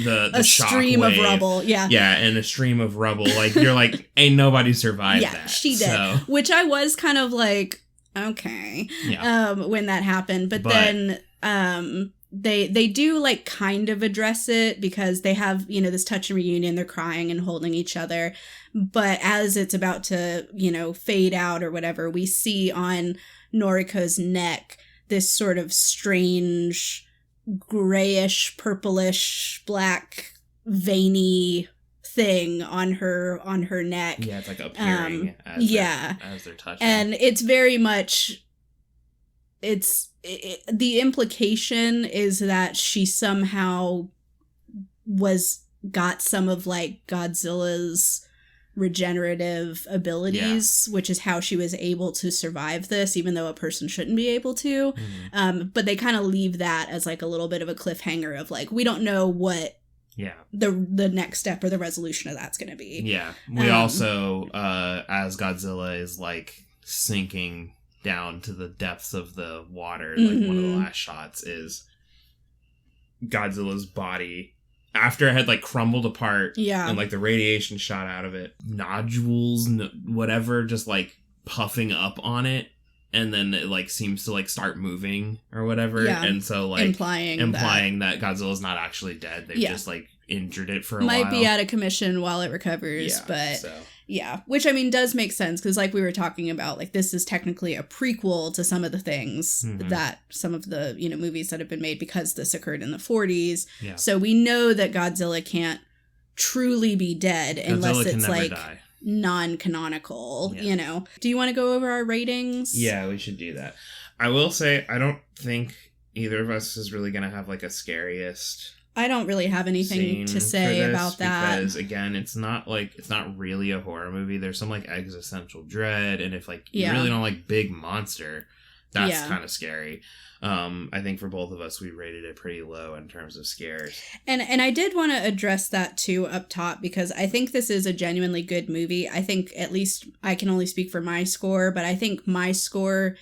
the shock stream wave. of rubble. Yeah. Yeah, in a stream of rubble. Like, you're like, ain't nobody survived that. Yeah, she did. So. Which I was kind of like, okay, when that happened. But then... They do like kind of address it because they have, this touch and reunion, they're crying and holding each other. But as it's about to, fade out or whatever, we see on Noriko's neck this sort of strange grayish, purplish, black, veiny thing on her neck. Yeah, it's like appearing as they're touching. And it's very much... the implication is that she somehow got some of like Godzilla's regenerative abilities, which is how she was able to survive this, even though a person shouldn't be able to. But they kind of leave that as like a little bit of a cliffhanger of like, we don't know what the next step or the resolution of that's going to be. Yeah. We also, as Godzilla is like sinking down to the depths of the water, like one of the last shots is Godzilla's body, after it had like crumbled apart and like the radiation shot out of it, nodules, whatever, just like puffing up on it, and then it like seems to like start moving or whatever, and so like implying that Godzilla's not actually dead. They've just like injured it for a while. Might be out of commission while it recovers, but which I mean does make sense, because like we were talking about, like this is technically a prequel to some of the things that some of the, you know, movies that have been made, because this occurred in the 40s. So we know that Godzilla can't truly be dead unless it's like non-canonical, you know. Do you want to go over our ratings? Yeah, we should do that. I will say, I don't think either of us is really going to have like a scariest. I don't really have anything to say about that. Because, again, it's not really a horror movie. There's some, like, existential dread. And if, like, you really don't like big monster, that's kind of scary. I think for both of us, we rated it pretty low in terms of scares. And I did want to address that, too, up top, because I think this is a genuinely good movie. I think, at least, I can only speak for my score, but I think my score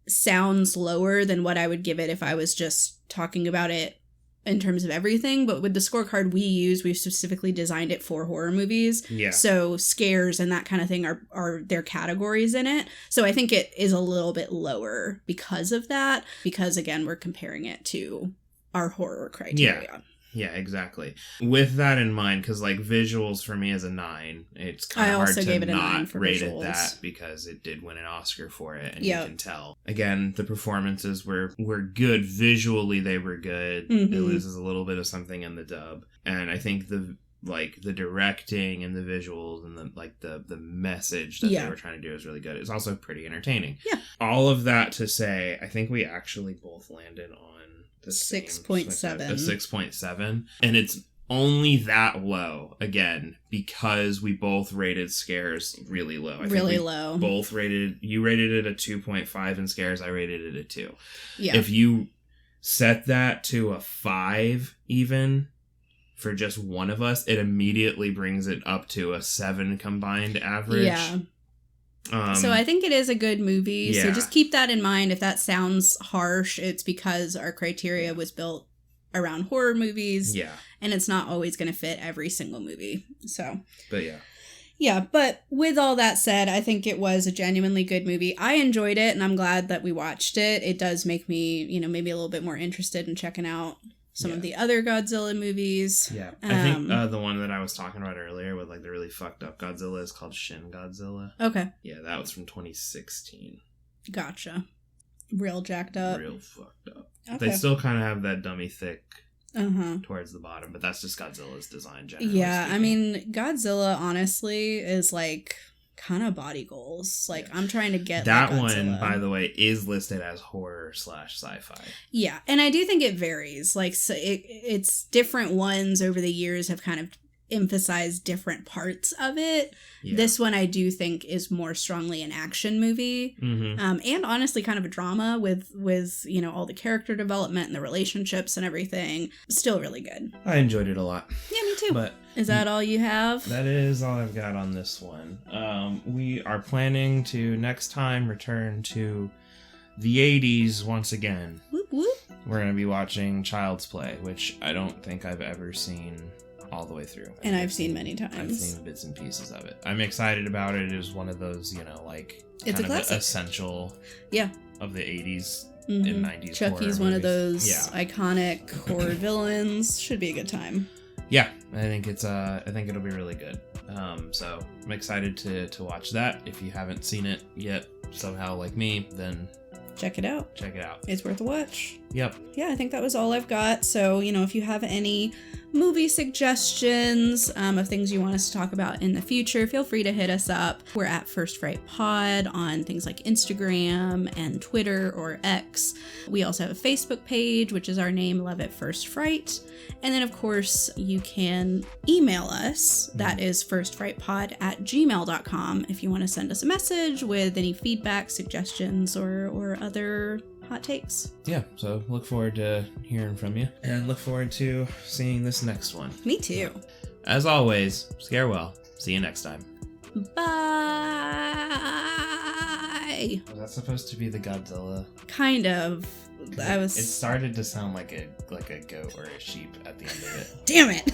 sounds lower than what I would give it if I was just talking about it in terms of everything. But with the scorecard we use, we've specifically designed it for horror movies. So scares and that kind of thing are their categories in it. So I think it is a little bit lower because of that, because again, we're comparing it to our horror criteria. Yeah, exactly. With that in mind, because like visuals for me is a 9. It's kind of hard to not rate it that, because it did win an Oscar for it, and you can tell. Again, the performances were good. Visually, they were good. It loses a little bit of something in the dub. And I think the directing and the visuals and the message that they were trying to do is really good. It's also pretty entertaining. All of that to say, I think we actually both landed on 6.7. A 6.7. And it's only that low, again, because we both rated scares really low. I think low. Both rated, you rated it a 2.5 in scares, I rated it a 2. If you set that to a 5 even for just one of us, it immediately brings it up to a 7 combined average. So I think it is a good movie. So just keep that in mind. If that sounds harsh, it's because our criteria was built around horror movies. And it's not always going to fit every single movie. So. But but with all that said, I think it was a genuinely good movie. I enjoyed it, and I'm glad that we watched it. It does make me, you know, maybe a little bit more interested in checking out some of the other Godzilla movies. I think the one that I was talking about earlier with like the really fucked up Godzilla is called Shin Godzilla. Okay. Yeah, that was from 2016. Gotcha. Real jacked up. Real fucked up. Okay. They still kind of have that dummy thick towards the bottom, but that's just Godzilla's design generally. Yeah, I mean, Godzilla honestly is like kind of body goals. Like I'm trying to get that like one, by the way, is listed as horror / sci-fi. Yeah, and I do think it varies. Like so it's different ones over the years have kind of emphasized different parts of it. This one I do think is more strongly an action movie, and honestly kind of a drama with you know all the character development and the relationships and everything. Still really good. I enjoyed it a lot. Yeah, me too. But is that all you have? That is all I've got on this one. We are planning to next time return to the 80s once again. Whoop whoop. We're going to be watching Child's Play, which I don't think I've ever seen all the way through. And I've seen many times. I've seen bits and pieces of it. I'm excited about it. It is one of those, you know, like it's kind a classic. Of essential of the 80s and 90s Chucky's one of those iconic horror villains. Should be a good time. Yeah, I think it'll be really good. So I'm excited to watch that. If you haven't seen it yet, somehow like me, then check it out. Check it out. It's worth a watch. Yep. Yeah, I think that was all I've got. So, if you have any movie suggestions of things you want us to talk about in the future, feel free to hit us up. We're at First Fright Pod on things like Instagram and Twitter or X. We also have a Facebook page, which is our name, Love at First Fright. And then, of course, you can email us. That is firstfrightpod@gmail.com if you want to send us a message with any feedback, suggestions, or other hot takes. Yeah, so look forward to hearing from you and look forward to seeing this next one. Me too. As always, scare well. See you next time. Bye. Was that supposed to be the Godzilla? Kind of. It started to sound like a goat or a sheep at the end of it. Damn it.